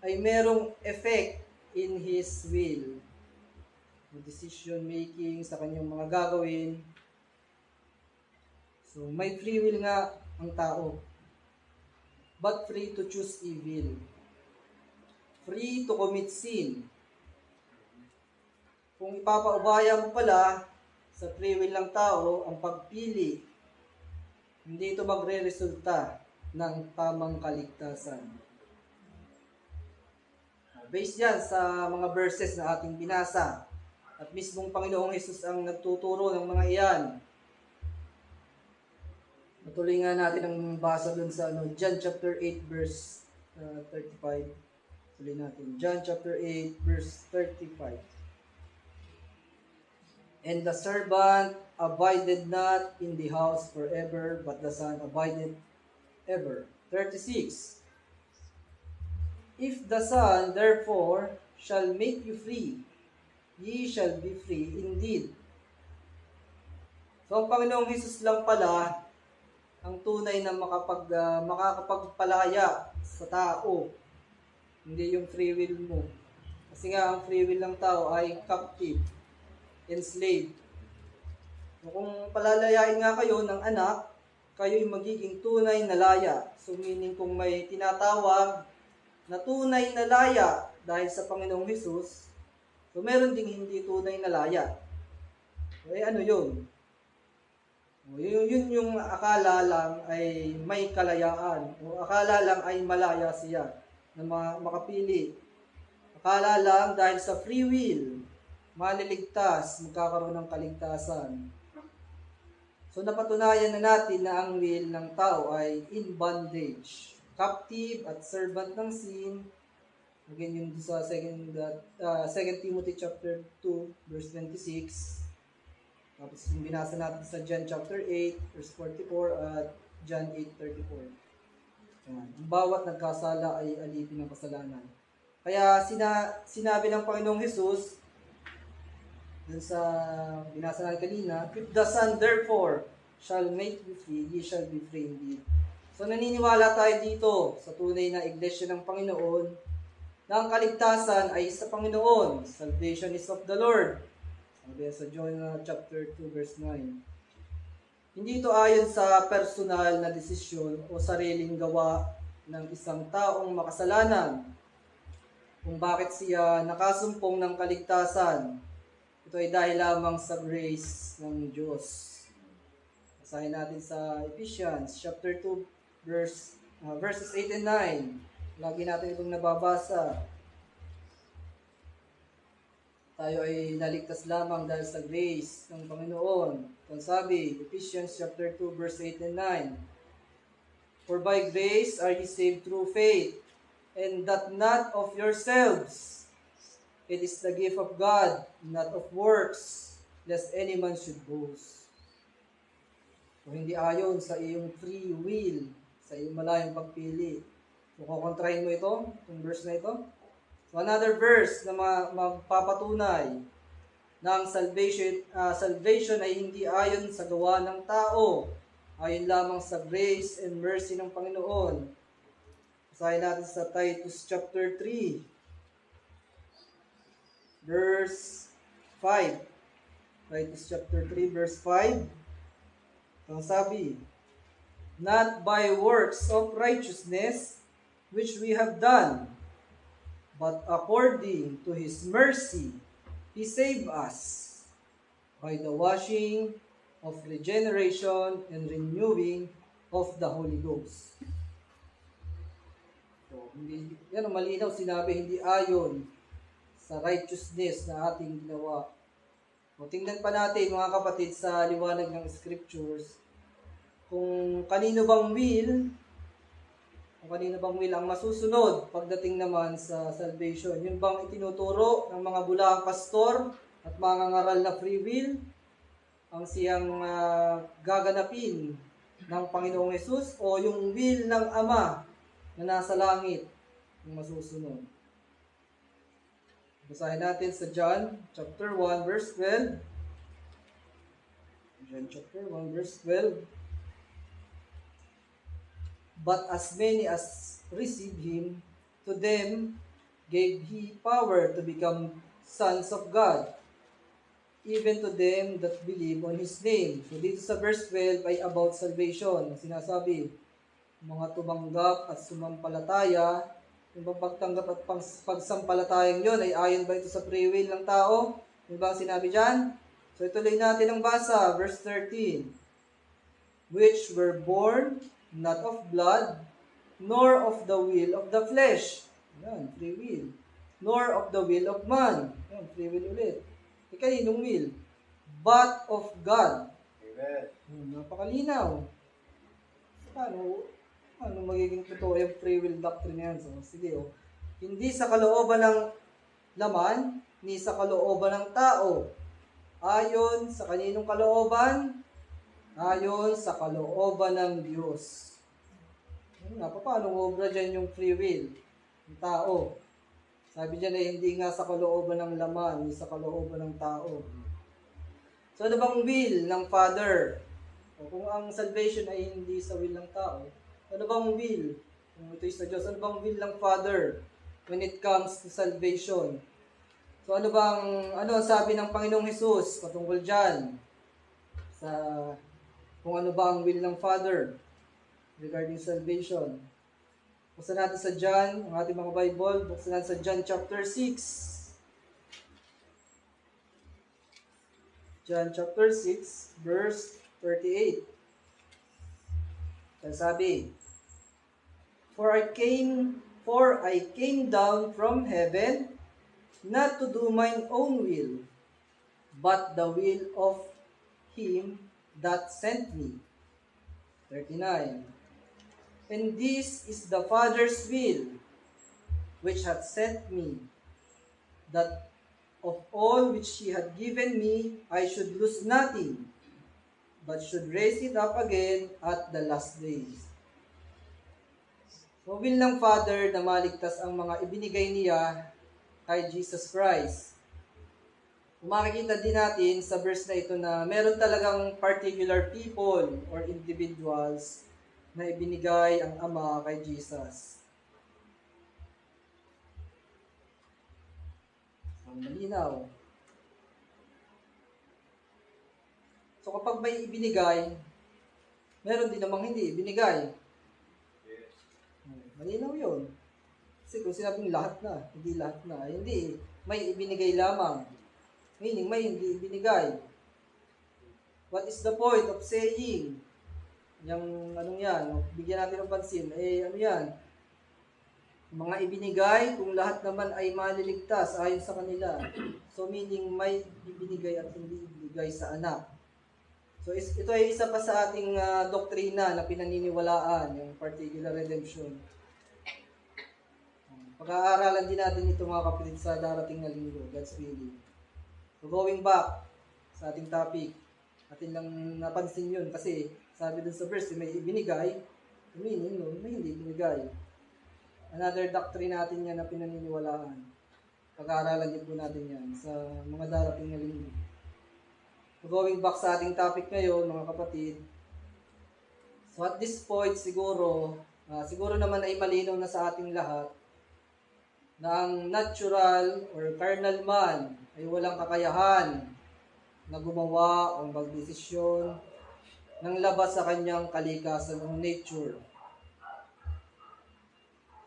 Speaker 3: ay merong effect in his will. Decision making sa kanyang mga gagawin. So may free will nga ang tao, but free to choose evil. Free to commit sin. Kung ipapaubaya mo pala sa free will ng tao ang pagpili, hindi ito magre-resulta ng tamang kaligtasan. Based yan sa mga verses na ating binasa, at mismong Panginoong Hesus ang nagtuturo ng mga iyan. Matuloy nga natin ang basa dun sa John chapter 8 verse 35. Tuloy natin. John chapter 8 verse 35. And the servant abided not in the house forever, but the son abided ever. 36. If the Son therefore shall make you free, ye shall be free indeed. So, ang Panginoong Hesus lang pala ang tunay na makakapagpalaya sa tao. Hindi yung free will mo. Kasi nga, ang free will ng tao ay captive, enslaved. So, kung palalayain nga kayo ng anak, kayo'y magiging tunay na laya. So, meaning kung may tinatawag na tunay na laya dahil sa Panginoong Hesus, so meron ding hindi tunay na laya. So, ano yun? Yun yung akala lang ay may kalayaan o akala lang ay malaya siya na makapili. Akala lang dahil sa free will, maliligtas, magkakaroon ng kaligtasan. So napatunayan na natin na ang will ng tao ay in bondage, captive at servant ng sin. Again, yung sa 2 Timothy chapter 2, verse 26. Tapos yung binasa natin sa John chapter 8, verse 44 at John 8:34. Ang bawat nagkasala ay alipin ng kasalanan. Kaya sinabi ng Panginoong Hesus, dun sa binasa natin kanina, if the Son therefore shall make you free, ye shall be free indeed. So naniniwala tayo dito sa tunay na iglesia ng Panginoon na ang kaligtasan ay sa Panginoon. Salvation is of the Lord. Sabi sa John chapter 2 verse 9. Hindi ito ayon sa personal na desisyon o sariling gawa ng isang taong makasalanan kung bakit siya nakasumpong ng kaligtasan. Ito ay dahil lamang sa grace ng Diyos. Basahin natin sa Ephesians chapter 2 verses 8 and 9. Lagi natin itong nababasa. Tayo ay naligtas lamang dahil sa grace ng Panginoon. Kung sabi, Ephesians chapter 2 verse 8 and 9. For by grace are ye saved through faith, and that not of yourselves. It is the gift of God, not of works, lest any man should boast. So, hindi ayon sa iyong free will, sa iyong malayang pagpili. So, kukontrahin mo ito, itong verse na ito. So, another verse na magpapatunay na ang salvation ay hindi ayon sa gawa ng tao, ayon lamang sa grace and mercy ng Panginoon. Basahin natin sa Titus chapter 3, verse 5. Titus chapter 3, verse 5. Ang sabi, not by works of righteousness which we have done, but according to His mercy, He saved us by the washing of regeneration and renewing of the Holy Ghost. So, yan ang malinaw sinabi, hindi ayon sa righteousness na ating ginawa. O, tingnan pa natin mga kapatid sa liwanag ng Scriptures, kung kanino bang will ang masusunod pagdating naman sa salvation. Yun bang itinuturo ng mga bulaang pastor at mga ngaral na free will ang siyang gaganapin ng Panginoong Hesus o yung will ng Ama na nasa langit ang masusunod? Basahin natin sa John chapter 1 verse 12. John chapter 1 verse 12. But as many as received Him, to them gave He power to become sons of God, even to them that believe on His name. So dito sa verse 12 ay about salvation. Sinasabi, mga tumanggap at sumampalataya, yung pagtanggap at pagsampalatayang yun ay ayon ba ito sa free will ng tao? Yung ba ang sinabi dyan? So ituloy natin ang basa, verse 13. Which were born not of blood, nor of the will of the flesh. Yan, free will. Nor of the will of man. Yan, free will ulit. Kaninong will? But of God.
Speaker 2: Amen.
Speaker 3: Napakalinaw. Paano magiging totoo yung free will doctrine yan? So, sige, hindi sa kalooban ng laman, ni sa kalooban ng tao. Ayon sa kaninong kalooban? Ayon sa kalooban ng Diyos. Paano obra dyan yung free will ng tao? Sabi dyan ay hindi nga sa kalooban ng laman, ni sa kalooban ng tao. So So ano bang will ng Father? O kung ang salvation ay hindi sa will ng tao, ano bang will? Kung ito'y sa Diyos, ano bang will ng Father when it comes to salvation? So ano ang sabi ng Panginoong Hesus patungkol dyan? Sa kung ano ba ang will ng Father regarding salvation. Buksan natin sa John, ang ating mga Bible, buksan natin sa John chapter 6. John chapter 6, verse 38. Ang sabi, For I came down from heaven, not to do mine own will, but the will of him that sent me. 39. And this is the Father's will, which hath sent me, that of all which he had given me, I should lose nothing, but should raise it up again at the last days. So, will ng Father na maligtas ang mga ibinigay niya kay Jesus Christ. Makikita din natin sa verse na ito na meron talagang particular people or individuals na ibinigay ang Ama kay Jesus. Ang malinaw. So kapag may ibinigay, meron din namang hindi ibinigay. Malinaw yun. Kasi kung sinabing lahat na, hindi lahat na, hindi. May ibinigay lamang. Meaning, may hindi ibinigay. What is the point of saying? Yung anong yan, bigyan natin ng pansin, ano yan? Mga ibinigay, kung lahat naman ay maliligtas ayon sa kanila. So meaning, may ibinigay at hindi ibinigay sa anak. So ito ay isa pa sa ating doktrina na pinaniniwalaan, yung particular redemption. Pag-aaralan din natin ito mga kapatid sa darating na linggo, God's willing. So going back sa ating topic, atin lang napansin yun kasi sabi dun sa verse, may ibinigay, meaning nun, may hindi ibinigay. Another doctrine natin yan na pinaniniwalaan. Pag-aaralan din po natin yan sa mga darating na linggo. So going back sa ating topic ngayon, mga kapatid, so at this point siguro naman ay malinaw na sa ating lahat na ang natural or carnal man ay walang kakayahan na gumawa o magdesisyon ng labas sa kanyang kalikasan o nature.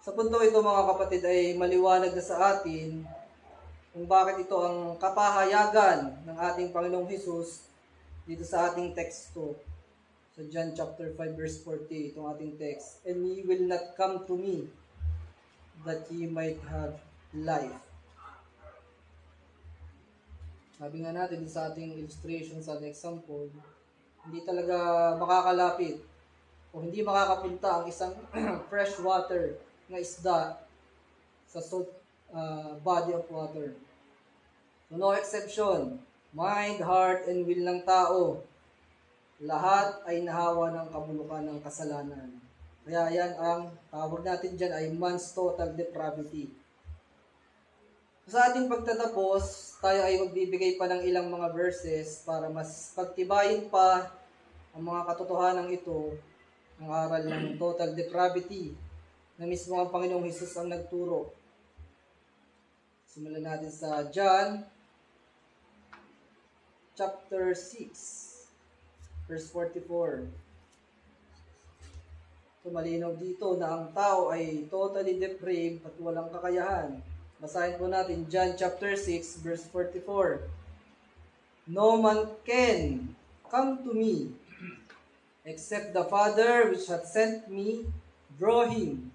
Speaker 3: Sa punto ito mga kapatid ay maliwanag na sa atin kung bakit ito ang kapahayagan ng ating Panginoong Hesus dito sa ating teksto. Sa John chapter 5 verse 40, itong ating text. And ye will not come to me that ye might have life. Sabi nga natin sa ating illustration, sa ating example, hindi talaga makakalapit o hindi makakapunta ang isang fresh water na isda sa salt body of water. So no exception. Mind, heart, and will ng tao. Lahat ay nahawa ng kabulukan ng kasalanan. Kaya yan ang tawag natin dyan ay man's total depravity. Sa ating pagtatapos, tayo ay magbibigay pa ng ilang mga verses para mas pagtibayin pa ang mga katotohanan ito ng aral ng total depravity na mismo ang Panginoong Hesus ang nagturo. Simulan natin sa John chapter 6 verse 44. So malinaw dito na ang tao ay totally depraved at walang kakayahan. Basahin po natin John chapter 6 verse 44. No man can come to me except the Father which hath sent me draw him,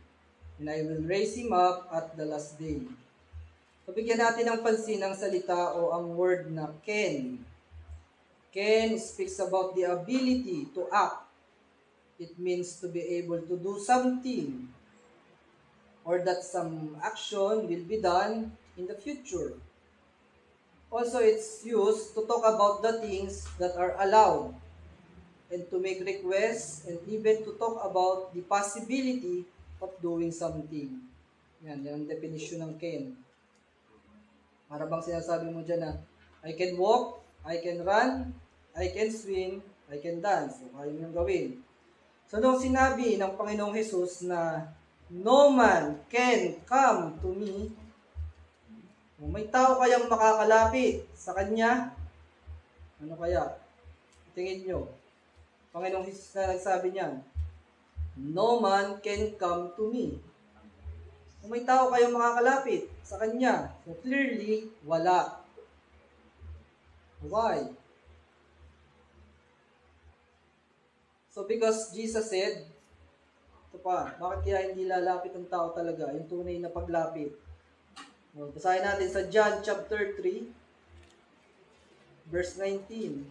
Speaker 3: and I will raise him up at the last day. So bigyan natin ng pansin ang salita o ang word na can. Can speaks about the ability to act. It means to be able to do something or that some action will be done in the future. Also, it's used to talk about the things that are allowed and to make requests and even to talk about the possibility of doing something. Yan ang definition ng can. Para bang sinasabi mo dyan na, I can walk, I can run, I can swim, I can dance. So, kaya niyong gawin. So, nung sinabi ng Panginoong Jesus na no man can come to me, kung may tao kayang makakalapit sa Kanya, ano kaya? Tingin nyo. Panginoong Jesus na nagsabi niyan, no man can come to me. Kung may tao kayong makakalapit sa Kanya, so clearly, wala. Why? So because Jesus said, ito pa, bakit kaya hindi lalapit ang tao talaga, yung tunay na paglapit? So, basahin natin sa John chapter 3, verse 19.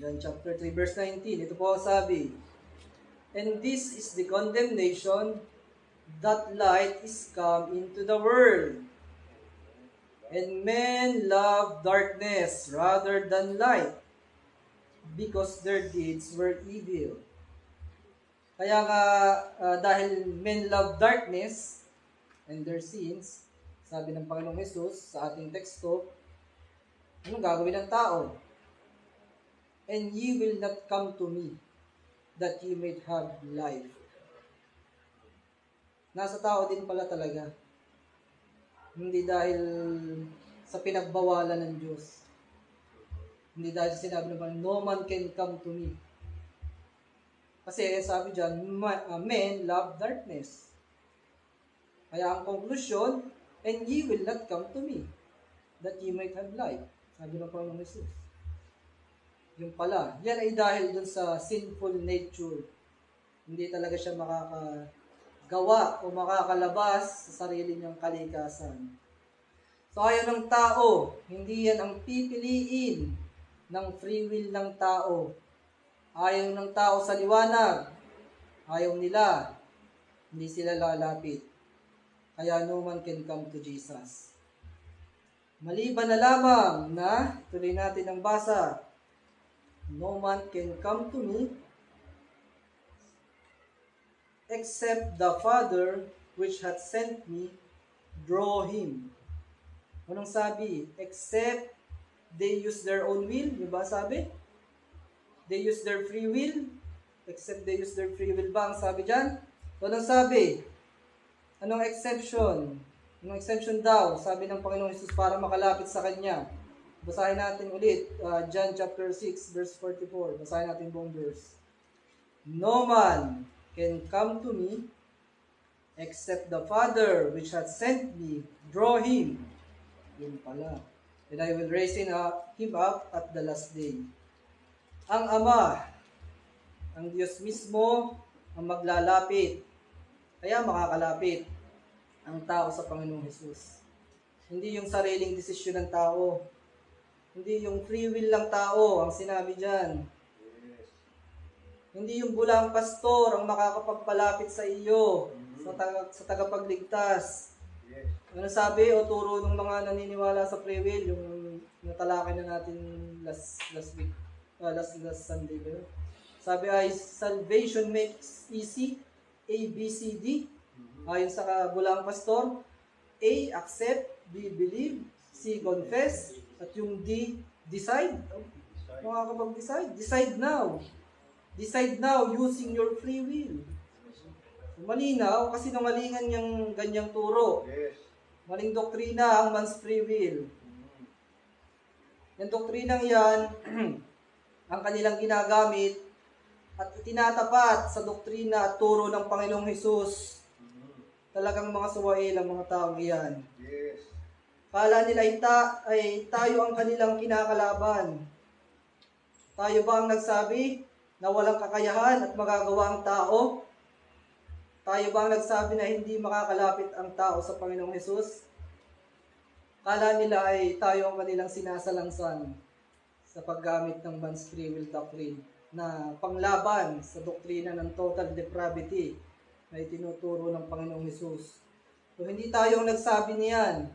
Speaker 3: John chapter 3, verse 19. Ito po ang sabi, and this is the condemnation, that light is come into the world. And men love darkness rather than light, because their deeds were evil. Kaya nga, dahil men love darkness and their sins, sabi ng Panginoong Jesus sa ating teksto, anong gagawin ng tao? And ye will not come to me, that ye may have life. Nasa tao din pala talaga. Hindi dahil sa pinagbawalan ng Diyos. Hindi dahil sinabi naman, no man can come to me. Kasi sabi dyan, men love darkness. Kaya ang conclusion, and ye will not come to me, that ye might have life. Sabi ng Panginoong Jesus. Yung pala, yan ay dahil dun sa sinful nature. Hindi talaga siya makakagawa o makakalabas sa sarili niyang kalikasan. So ayaw ng tao, hindi yan ang pipiliin ng free will ng tao. Ayaw ng tao sa liwanag. Ayaw nila. Hindi sila lalapit. Kaya no man can come to Jesus. Maliban na lamang na, tuloy natin ang basa, no man can come to me except the Father which hath sent me draw him. Anong sabi? Except they use their own will. Di ba sabi? They use their free will. Except they use their free will ba? Ang sabi dyan? So, anong sabi? Anong exception? Anong exception daw? Sabi ng Panginoong Jesus para makalapit sa Kanya. Basahin natin ulit. John chapter 6 verse 44. Basahin natin buong verse. No man can come to me except the Father which hath sent me draw him. Yun pala. And I will raise him up at the last day. Ang Ama, ang Diyos mismo, ang maglalapit. Kaya makakalapit ang tao sa Panginoong Jesus. Hindi yung sariling desisyon ng tao. Hindi yung free will ng tao ang sinabi dyan. Hindi yung bulang pastor ang makakapagpalapit sa iyo, sa tagapagligtas. Ano sabi o turo ng mga naniniwala sa free will, yung natalakay na natin last Sunday ba yun? Sabi ay, salvation makes easy, A, B, C, D. Ayon sa bulang pastor, A, accept, B, believe, C, confess, at yung D, decide. Makakapag-decide. Decide now. Decide now using your free will. Malinaw kasi nangalingan yung ganyang turo. Maling doktrina ang man's free will. Yung doktrinang yan, ang kanilang ginagamit at itinatapat sa doktrina at turo ng Panginoong Hesus. Talagang mga suwail ang mga taong iyan. Kala nila ay tayo ang kanilang kinakalaban. Tayo ba ang nagsabi na walang kakayahan at magagawa ang tao? Tayo ba ang nagsabi na hindi makakalapit ang tao sa Panginoong Hesus? Kala nila ay tayo ang kanilang sinasalangsan sa paggamit ng man's free will doctrine na panglaban sa doktrina ng total depravity na itinuturo ng Panginoong Hesus. So hindi tayo ang nagsabi niyan.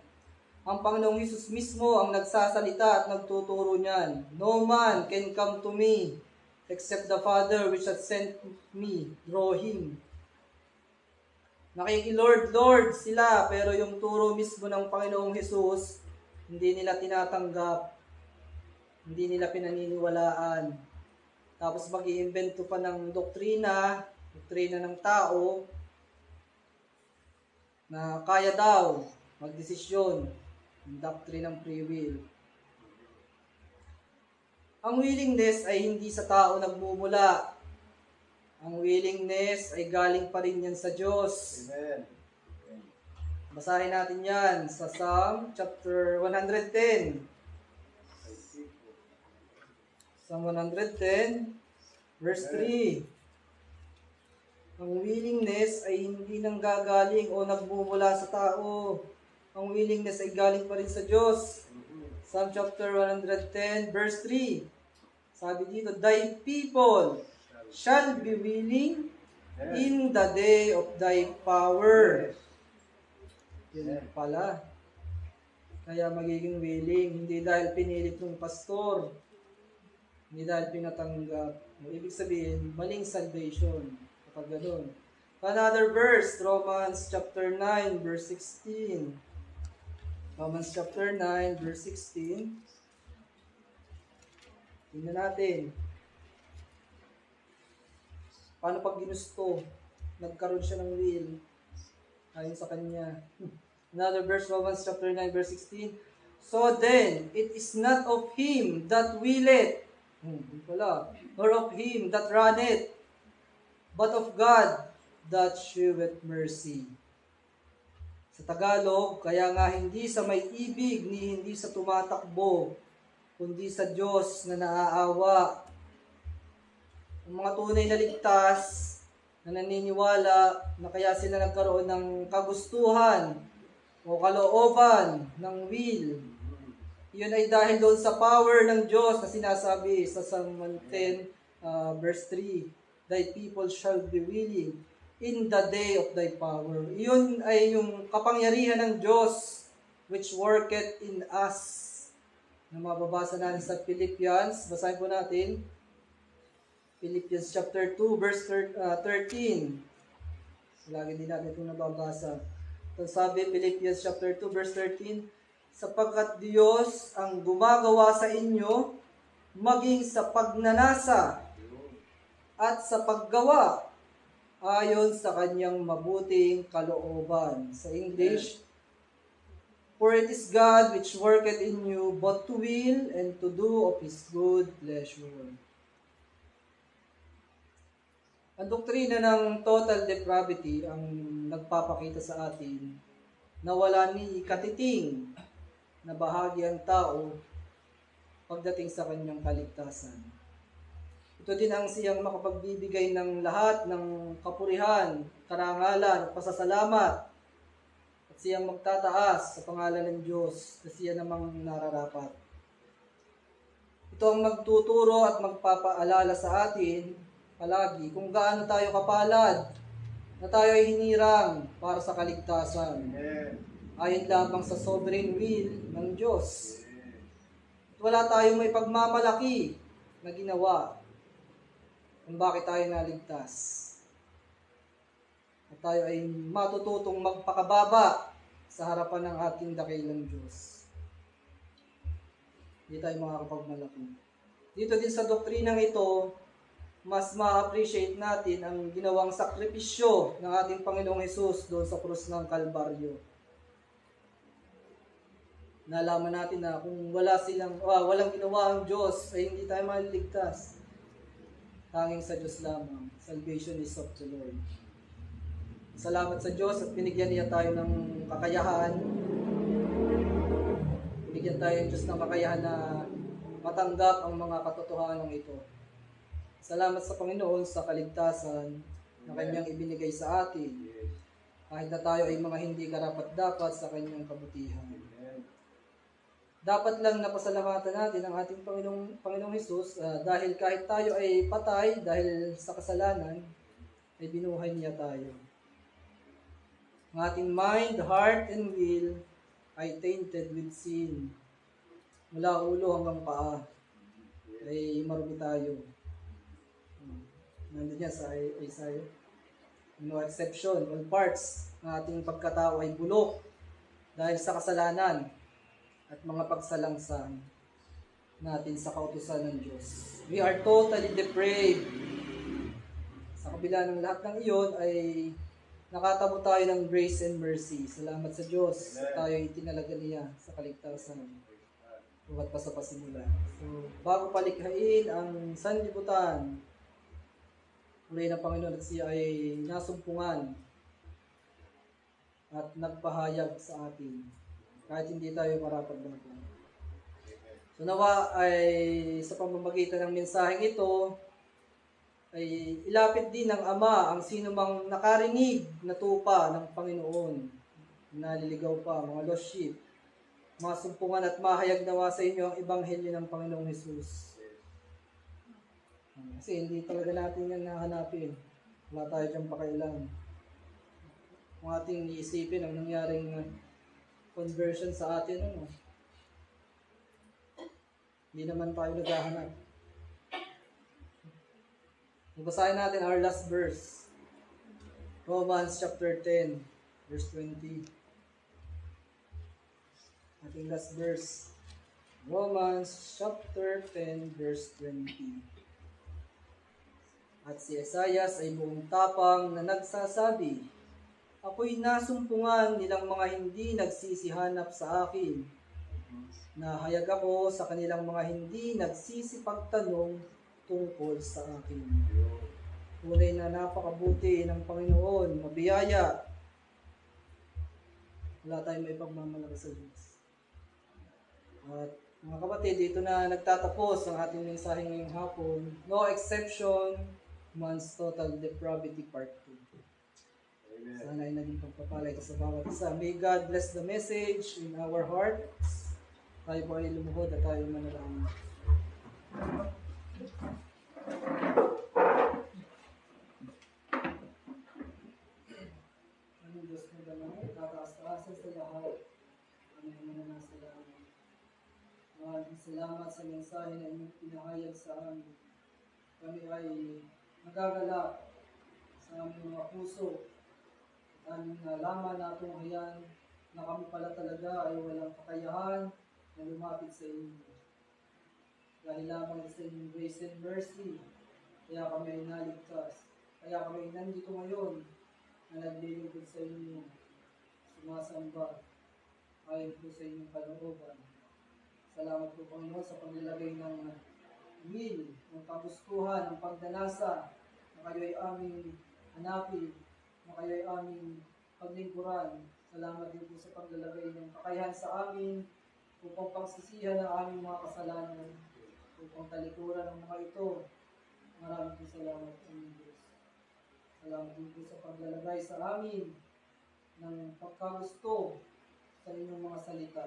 Speaker 3: Ang Panginoong Hesus mismo ang nagsasalita at nagtuturo niyan. No man can come to me except the Father which hath sent me, draw him. Nakiki-Lord, Lord sila, pero yung turo mismo ng Panginoong Hesus, hindi nila tinatanggap. Hindi nila pinaniniwalaan. Tapos mag-iimbento pa ng doktrina ng tao na kaya daw magdesisyon, yung doctrine ng free will. Ang willingness ay hindi sa tao nagmumula. Ang willingness ay galing pa rin yan sa Diyos.
Speaker 2: Amen.
Speaker 3: Basahin natin yan sa Psalm chapter 110. Psalm 110, verse 3. Ang willingness ay hindi nanggagaling o nagmumula sa tao. Ang willingness ay galing pa rin sa Diyos. Psalm chapter 110, verse 3. Sabi dito, thy people shall be willing in the day of thy power. Yun pala. Kaya magiging willing, hindi dahil pinilit ng pastor, hindi dahil pinatanggap. Ibig sabihin, maling salvation. Kapag ganun. Another verse, Romans chapter 9, verse 16. Romans chapter 9, verse 16. Tingnan natin. Paano pag ginusto? Nagkaroon siya ng will. Ayon sa kanya. Another verse, Romans chapter 9, verse 16. So then, it is not of him that willeth, nor of him that runneth, but of God that sheweth mercy. Sa Tagalog, kaya nga hindi sa may ibig ni hindi sa tumatakbo, kundi sa Diyos na naaawa. Ang mga tunay na ligtas na naniniwala na kaya sila nagkaroon ng kagustuhan o kalooban ng will, yun ay dahil doon sa power ng Diyos na sinasabi sa Psalm 10, verse 3. Thy people shall be willing in the day of thy power. Yun ay yung kapangyarihan ng Diyos which worketh in us. Na mababasa natin sa Philippians. Basahin po natin. Philippians chapter 2 verse 13. Lagi din natin itong nababasa. So sabi Philippians chapter 2 verse 13, sapagkat Diyos ang gumagawa sa inyo maging sa pagnanasa at sa paggawa ayon sa kanyang mabuting kalooban. Sa English, for it is God which worketh in you both to will and to do of His good pleasure. Ang doktrina ng total depravity ang nagpapakita sa atin na wala ni katiting na bahagi ang tao pagdating sa kanyang kaligtasan. Ito din ang siyang makapagbibigay ng lahat ng kapurihan, karangalan, pasasalamat, at siyang magtataas sa pangalan ng Diyos na siya namang nararapat. Ito ang magtuturo at magpapaalala sa atin palagi kung gaano tayo kapalad na tayo ay hinirang para sa kaligtasan. Ayon lamang sa sovereign will ng Diyos. At wala tayong may pagmamalaki na ginawa kung bakit tayo naligtas. At tayo ay matututong magpakababa sa harapan ng ating dakilang Diyos. Hindi tayo makakapagmalaki. Dito din sa doktrinang ito, mas ma-appreciate natin ang ginawang sakripisyo ng ating Panginoong Hesus doon sa krus ng Kalbaryo. Nalaman natin na kung walang ginawa ang Diyos, ay hindi tayo maliligtas. Tanging sa Diyos lamang. Salvation is of the Lord. Salamat sa Diyos at binigyan niya tayo ng kakayahan. Binigyan tayo ng Diyos ng kakayahan na matanggap ang mga katotohanan ito. Salamat sa Panginoon sa kaligtasan na Kanyang ibinigay sa atin. Kahit na tayo ay mga hindi karapat-dapat sa Kanyang kabutihan. Dapat lang napasalamatan natin ang ating Panginoong Hesus dahil kahit tayo ay patay dahil sa kasalanan, ay binuhay niya tayo. Ang ating mind, heart, and will ay tainted with sin. Mula ulo hanggang paa ay marumi tayo. Nandun yan sa Isaiah. No exception, all parts ng ating pagkatao ay bulok dahil sa kasalanan at mga pagsalangsan. natin sa kautusan ng Diyos. We are totally depraved. Sa kabila ng lahat ng iyon ay nakatamo tayo ng grace and mercy. Salamat sa Diyos. Tayo itinalaga niya sa kaligtasan. Buhat pa sa pasimula. So, bago palikhain ang sanlibutan, muli ng Panginoon at siya ay nasumpungan at nagpahayag sa atin kahit hindi tayo marapat-dapat. So nawa ay sa pamamagitan ng mensaheng ito ay ilapit din ng Ama ang sino mang nakarinig na tupa ng Panginoon, naliligaw pa, mga lost sheep, masumpungan at mahayag nawa sa inyo ang ebanghelyo ng Panginoong Hesus. Kasi hindi talaga natin yan nahanapin. Wala tayo dyan pakailan. Kung ating iisipin ang nangyaring conversion sa atin, hindi naman tayo naghahanap. Basahin natin our last verse. Romans chapter 10, verse 20. Ating last verse. Romans chapter 10, verse 20. At si Esaias ay buong tapang na nagsasabi, ako'y nasumpungan nilang mga hindi nagsisihanap sa akin. Nahayag ako sa kanilang mga hindi nagsisipagtanong tungkol sa akin. Tunay na napakabuti ng Panginoon, mabiyaya. Wala tayong may pagmamalaki sa Diyos. At mga kapatid, dito na nagtatapos ang ating mensahe ngayong hapon. No exception, man's total depravity part 2. Sana ay naging pagpapalay ito sa bawat isa. May God bless the message in our hearts. Tayo po ay lumuhod at tayo manalangin. Ang Diyos na damay, tataas-taasan sa lahat. Aming mananasalamat. Maraming salamat sa mensahe na inyong pinahayag sa amin. Kami ay nagagalak sa aming mga puso. Aming nalaman na tunghayan na kami pala talaga ay walang kakayahan na lumapit sa inyo. Dahil lamang sa inyong grace and mercy, kaya kami ay naligtas. Kaya kami ay nandito ngayon na naglilingkod sa inyo, sumasamba, ayon po sa inyong kalooban. Salamat po Panginoon sa paglalagay ng will, ng kagustuhan, ng pagdanasa, na kayo ay aming hanapin, na kayo ay aming paglingkuran. Salamat din po sa paglalagay ng kakayahan sa amin upang pagsisihan ang aming mga kasalanan, upang talikuran ang mga ito. Maraming po salamat sa inyo, Diyos. Salamat din po sa paglalagay sa amin ng pagkagusto sa inyong mga salita.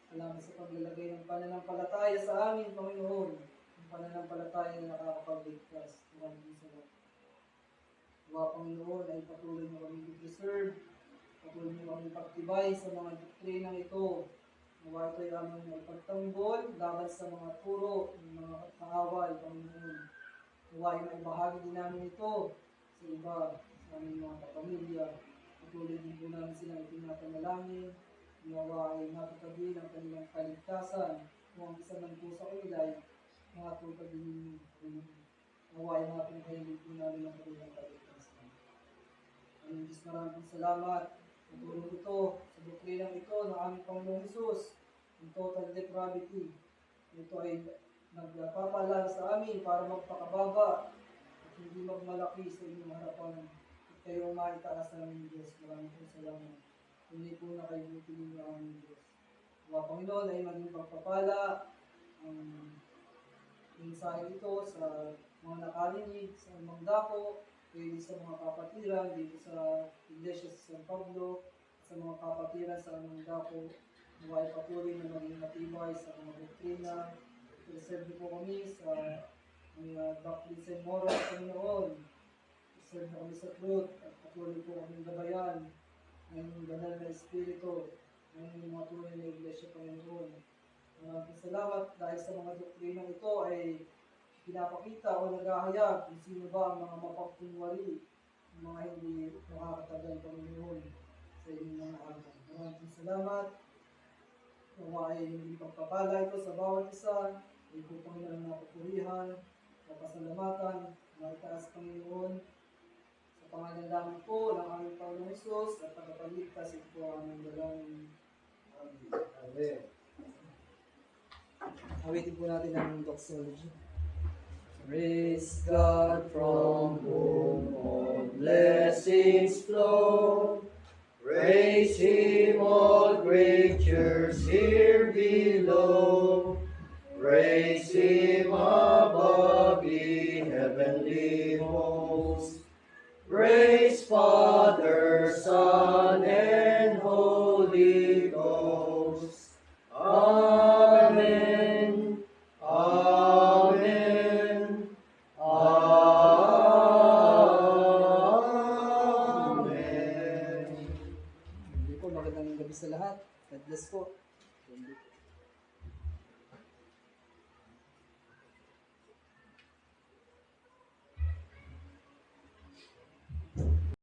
Speaker 3: Salamat sa paglalagay ng pananampalataya sa amin, Panginoon. Ang pananampalataya na nakakapagligtas. Maraming salamat. Nawa, Panginoon, ay patuloy mo kami i-preserve. Patuloy mo kami pagtibay sa mga doktrinang ito. Nawa, ito ay aming ipagtanggol laban sa mga turo ng mga kaaway, Panginoon. Nawa, yung bahagi din namin ito sa iba, sa aming mga kapamilya. Patuloy din po namin silang itinapanalangin. Nawa ay matutagin ang kanilang kaligtasan. Kung ang isa man po sa kanila ay matutagin ninyo. Nawa ay matutagin po namin ang kanilang kaligtasan. Aming Diyos, maraming salamat. Pagulong ito, sa doktrinang ito ng aming Panginoong Hesus, ang total depravity. Ito ay nagpapaalala sa amin para magpakababa at hindi magmalaki sa inyong harapan. At kayo ang maitaas ng aming Diyos. Maraming salamat. Hindi po na kayo butin ng aming Diyos. Mga Panginoon ay maging pagpapala ang mensahe ito sa mga nakarinig, sa mga dako, pwede sa mga kapatiran, dito sa Iglesia sa San Pablo, sa mga kapatiran sa mga dako, naway patuloy na maging matibay sa mga doktrina. Preserve po kami sa mga doctrines and morals, Panginoon. Preserve na kami sa truth at patuloy po kami gabayan ng banal na Espiritu ng mga tunay na Iglesia, Panginoon. Maraming salamat dahil sa mga doktrinang ito ay pinapakita o naghahayag kung sino ba ang mga mapagkunwari, ang mga hindi makakatagal, Panginoon, sa inyong mga araw. Maraming salamat. Nawa ay hindi pagpapala ito sa bawat isa. Ay po Panginoon na papurihan, papasalamatan, maitaas Panginoon. Sa pangalan lamang po ng aming Panginoon Hesus at tagapagligtas, ito po ang aming dalangin. Amen. Amen. Awitin po natin ang doxology. Praise God from whom all blessings flow. Praise Him, all creatures here below. Praise Him above the heavenly hosts. Praise Father, Son, and Holy Ghost. Amen. Amen. Amen. Hindi po, magandang gabi sa lahat. God bless po.